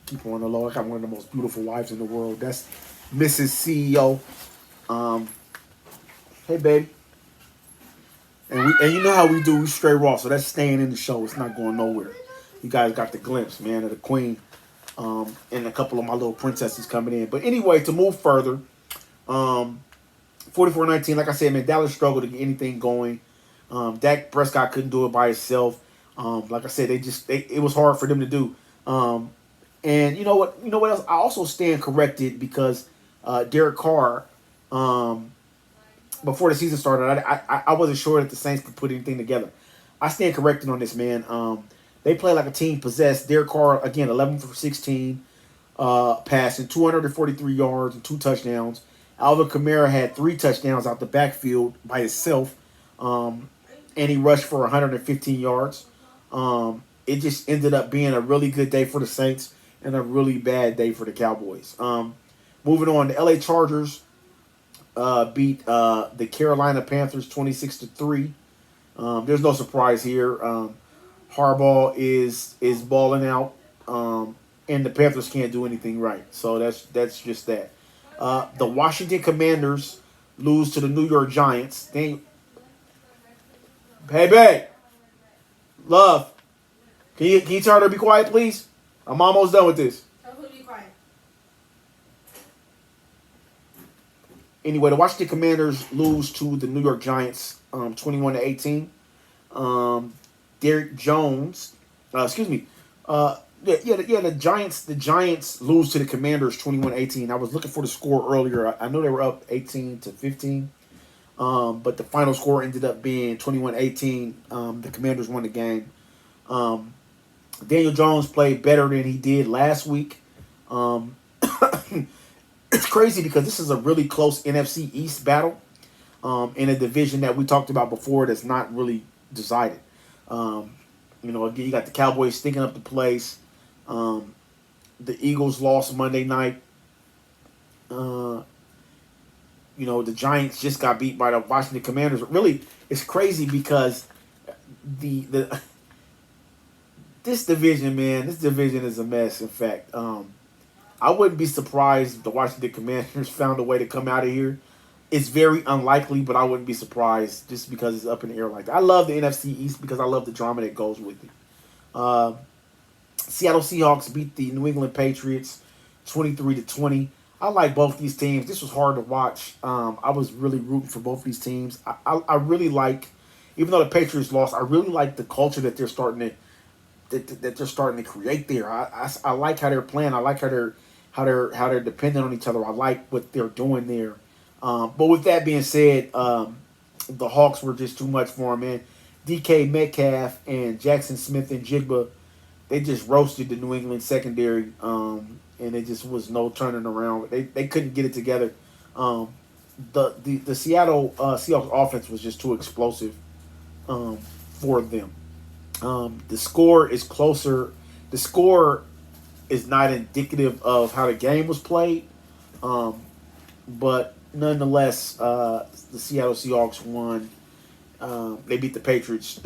keep her on the low. I got one of the most beautiful wives in the world. That's Mrs. CEO. Hey, baby. And you know how we do. We straight raw. So that's staying in the show. It's not going nowhere. You guys got the glimpse, man, of the queen. And a couple of my little princesses coming in. But anyway, to move further, 44-19. Like I said, man, Dallas struggled to get anything going. Dak Prescott couldn't do it by himself. Like I said, it was hard for them to do. And you know what else? I also stand corrected because Derek Carr, before the season started, I wasn't sure that the Saints could put anything together. I stand corrected on this, man. They play like a team possessed. Derek Carr, again, 11 for 16, passing, 243 yards and 2 touchdowns. Alvin Kamara had 3 touchdowns out the backfield by himself, and he rushed for 115 yards. It just ended up being a really good day for the Saints and a really bad day for the Cowboys. Moving on, the LA Chargers beat the Carolina Panthers 26-3. There's no surprise here. Harbaugh is balling out, and the Panthers can't do anything right. So that's just that. The Washington Commanders lose to the New York Giants. Hey, babe, love, can you tell her to be quiet, please? I'm almost done with this. Tell her to be quiet. Anyway, the Washington Commanders lose to the New York Giants, 21-18. Derrick Jones, the Giants lose to the Commanders 21-18. I was looking for the score earlier. I know they were up 18-15, but the final score ended up being 21-18. The Commanders won the game. Daniel Jones played better than he did last week. It's crazy because this is a really close NFC East battle in a division that we talked about before that's not really decided. Again, you got the Cowboys stinking up the place. The Eagles lost Monday night. The Giants just got beat by the Washington Commanders. Really, it's crazy because this division is a mess. In fact, I wouldn't be surprised if the Washington Commanders found a way to come out of here. It's very unlikely, but I wouldn't be surprised just because it's up in the air like that. I love the NFC East because I love the drama that goes with it. Seattle Seahawks beat the New England Patriots 23-20. I like both these teams. This was hard to watch. I was really rooting for both these teams. I really like, even though the Patriots lost, I really like the culture that they're starting to create there. I like how they're playing. I like how they're dependent on each other. I like what they're doing there. But with that being said, the Hawks were just too much for them, man. DK Metcalf and Jackson Smith and Jigba, they just roasted the New England secondary, and it just was no turning around. They couldn't get it together. The Seattle Seahawks offense was just too explosive for them. The score is closer. The score is not indicative of how the game was played, but nonetheless, the Seattle Seahawks won. They beat the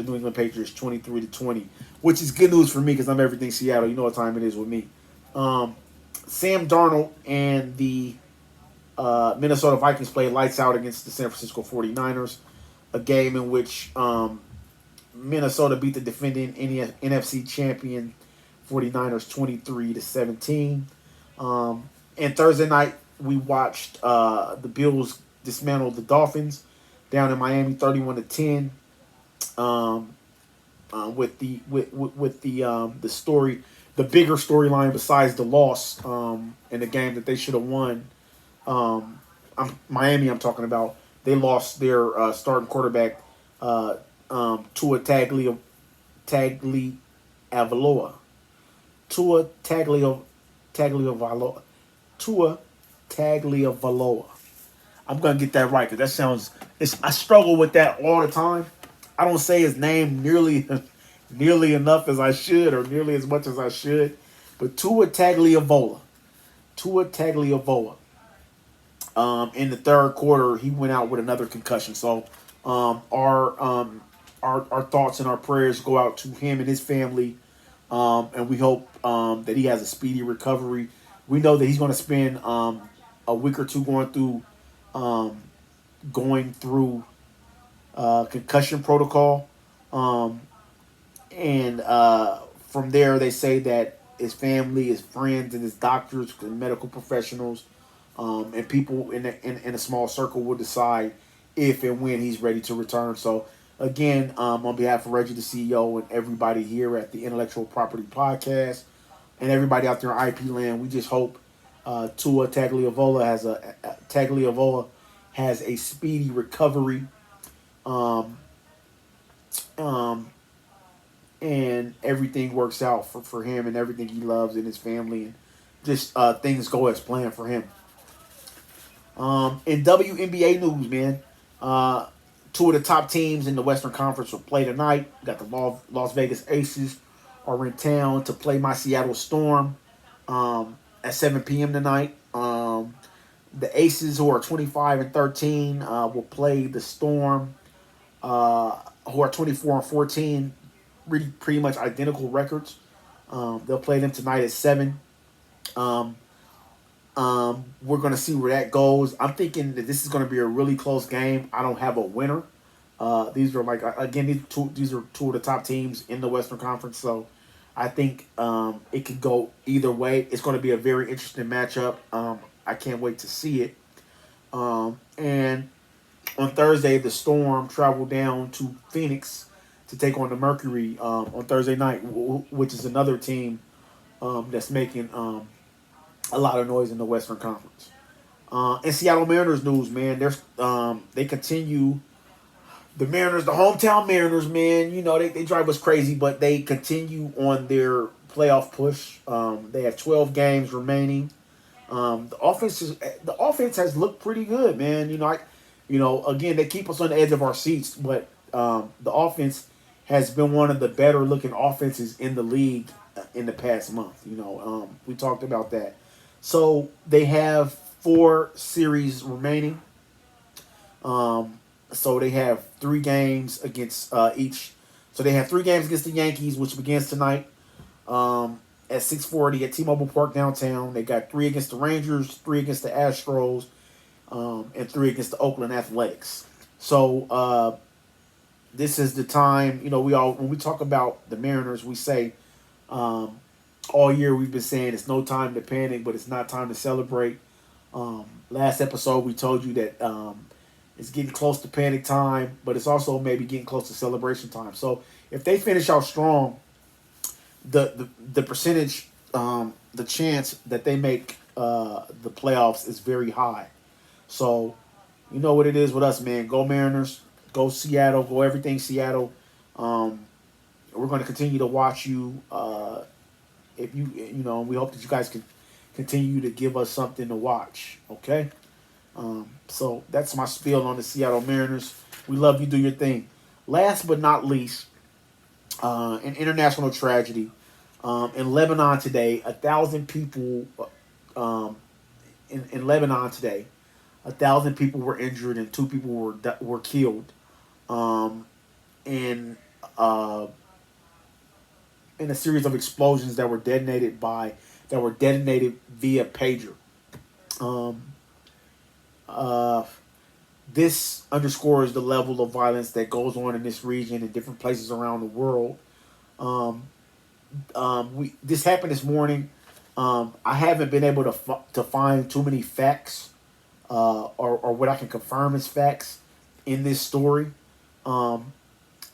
New England Patriots 23-20, which is good news for me because I'm everything Seattle. You know what time it is with me. Sam Darnold and the Minnesota Vikings played lights out against the San Francisco 49ers, a game in which Minnesota beat the defending NFC champion 49ers 23-17. And Thursday night, we watched the Bills dismantle the Dolphins down in Miami 31-10. With the story, the bigger storyline besides the loss in the game that they should have won. Miami, I'm talking about. They lost their starting quarterback Tua Tagovailoa. Tua Tagovailoa. I'm gonna get that right because that sounds. I struggle with that all the time. I don't say his name nearly enough as I should, or nearly as much as I should. But Tua Tagovailoa. In the third quarter, he went out with another concussion. So our thoughts and our prayers go out to him and his family, and we hope that he has a speedy recovery. We know that he's going to spend a week or two going through concussion protocol, and from there they say that his family, his friends, and his doctors and medical professionals and people in a small circle will decide if and when he's ready to return. So again, on behalf of Reggie, the CEO, and everybody here at the Intellectual Property Podcast, and everybody out there in IP land, we just hope Tua Tagovailoa has a speedy recovery. Um, um, and everything works out for him and everything he loves and his family, and just things go as planned for him. In WNBA news, man, uh, two of the top teams in the Western Conference will play tonight. We got the Las Vegas Aces are in town to play my Seattle Storm at 7 p.m. tonight. The Aces, who are 25-13, will play the Storm, who are 24-14, really pretty much identical records. They'll play them tonight at 7. Um, we're going to see where that goes. I'm thinking that this is going to be a really close game. I don't have a winner. These are like, again, these are two of the top teams in the Western Conference, so I think it could go either way. It's going to be a very interesting matchup. I can't wait to see it. And on Thursday, the Storm travel down to Phoenix to take on the Mercury on Thursday night, which is another team that's making a lot of noise in the Western Conference. And Seattle Mariners news, man, they continue. The Mariners, the hometown Mariners, man, you know, they drive us crazy, but they continue on their playoff push. They have 12 games remaining. The offense has looked pretty good, man. Again, they keep us on the edge of our seats, but the offense has been one of the better looking offenses in the league in the past month. We talked about that. So they have 4 series remaining. So they have 3 games against each. So they have 3 games against the Yankees, which begins tonight at 6:40 at T-Mobile Park downtown. They got 3 against the Rangers, 3 against the Astros, and 3 against the Oakland Athletics. So this is the time. When we talk about the Mariners, we say all year we've been saying it's no time to panic, but it's not time to celebrate. Last episode we told you that it's getting close to panic time, but it's also maybe getting close to celebration time. So if they finish out strong, the percentage, the chance that they make the playoffs is very high. So you know what it is with us, man. Go Mariners, go Seattle, go everything Seattle. We're going to continue to watch you. If we hope that you guys can continue to give us something to watch. Okay. So that's my spiel on the Seattle Mariners. We love you. Do your thing. Last but not least, an international tragedy. In Lebanon today, 1,000 people. In Lebanon today, 1,000 people were injured and 2 people were killed. In a series of explosions that were detonated via pager. This underscores the level of violence that goes on in this region and different places around the world. This happened this morning. I haven't been able to find too many facts or what I can confirm as facts in this story.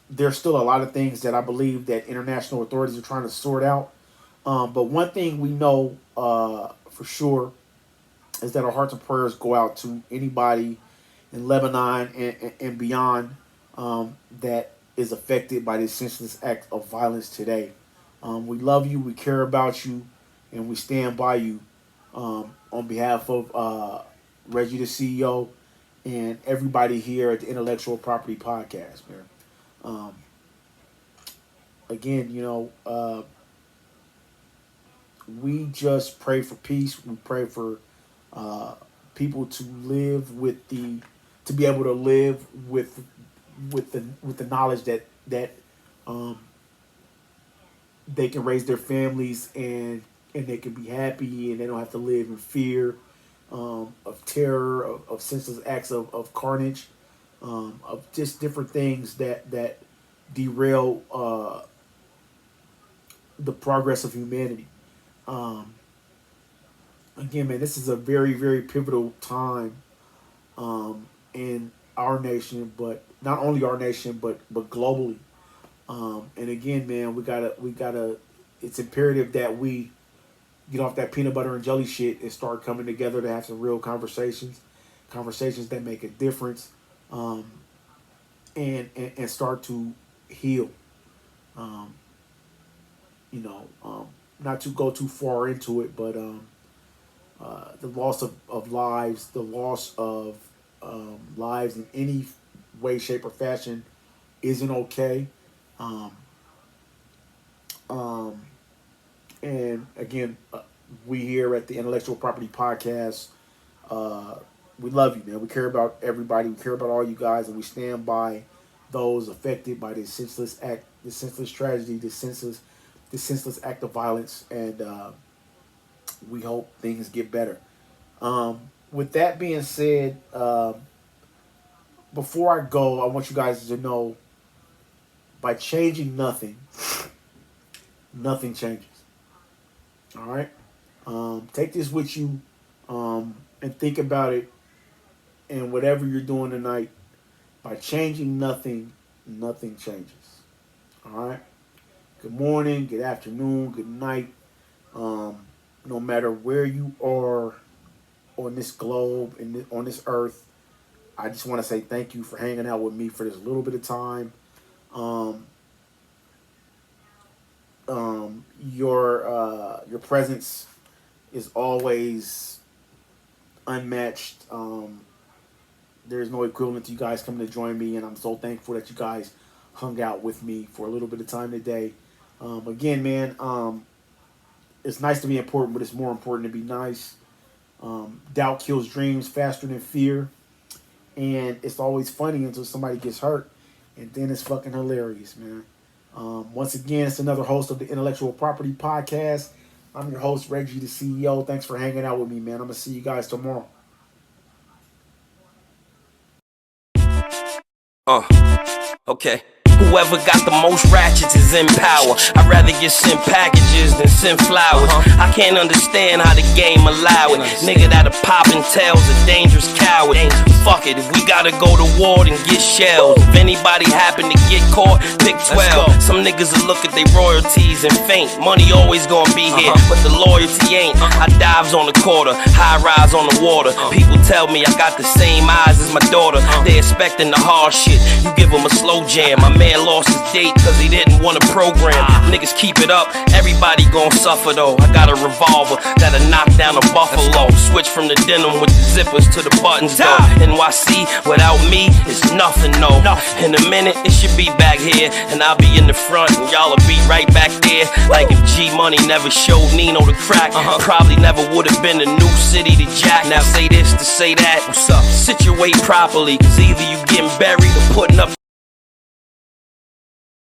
There's still a lot of things that I believe that international authorities are trying to sort out. But one thing we know for sure is that our hearts and prayers go out to anybody in Lebanon and beyond that is affected by this senseless act of violence today. We love you, we care about you, and we stand by you on behalf of Reggie the CEO and everybody here at the Intellectual Property Podcast, man. Again, we just pray for peace. We pray for people to be able to live with the knowledge that they can raise their families and they can be happy and they don't have to live in fear of terror, of senseless acts of carnage, of just different things that derail the progress of humanity. Again, man, this is a very, very pivotal time in our nation, but not only our nation, but globally. And again, man, we gotta. It's imperative that we get off that peanut butter and jelly shit and start coming together to have some real conversations conversations that make a difference, and start to heal. Um, not to go too far into it, but the loss of lives, the loss of lives in any way, shape, or fashion isn't okay. Um, and again, we here at the Intellectual Property Podcast, we love you, man. We care about everybody. We care about all you guys, and we stand by those affected by this senseless act, this senseless tragedy, this senseless act of violence, and we hope things get better. With that being said, before I go, I want you guys to know, by changing nothing, nothing changes. All right? Take this with you, and think about it, and whatever you're doing tonight, by changing nothing, nothing changes. All right? Good morning, good afternoon, good night. No matter where you are on this globe, on this earth, I just want to say thank you for hanging out with me for this little bit of time. Your presence is always unmatched. There's no equivalent to you guys coming to join me, and I'm so thankful that you guys hung out with me for a little bit of time today. Again, man, it's nice to be important, but it's more important to be nice. Doubt kills dreams faster than fear. And it's always funny until somebody gets hurt. And then it's fucking hilarious, man. Once again, it's another host of the Intellectual Property Podcast. I'm your host, Reggie, the CEO. Thanks for hanging out with me, man. I'm going to see you guys tomorrow. Okay. Whoever got the most ratchets is in power. I'd rather get sent packages than send flowers. I can't understand how the game allow it. Nigga that'll pop and tail's a dangerous coward. Fuck it, if we gotta go to war, then get shells. If anybody happen to get caught, pick 12. Some niggas will look at their royalties and faint. Money always gonna be here, but the loyalty ain't. I dives on the quarter, high rise on the water. People tell me I got the same eyes as my daughter. They expecting the hard shit, you give them a slow jam. My man lost his date cause he didn't want a program. Niggas keep it up, everybody gon' suffer though. I got a revolver that'll knock down a buffalo. Switch from the denim with the zippers to the buttons though. NYC without me is nothing, no. In a minute it should be back here, and I'll be in the front and y'all'll be right back there. Like if G Money never showed Nino the crack, probably never would've been a new city to jack. Now say this to say that, what's up? Situate properly, cause either you getting buried or putting up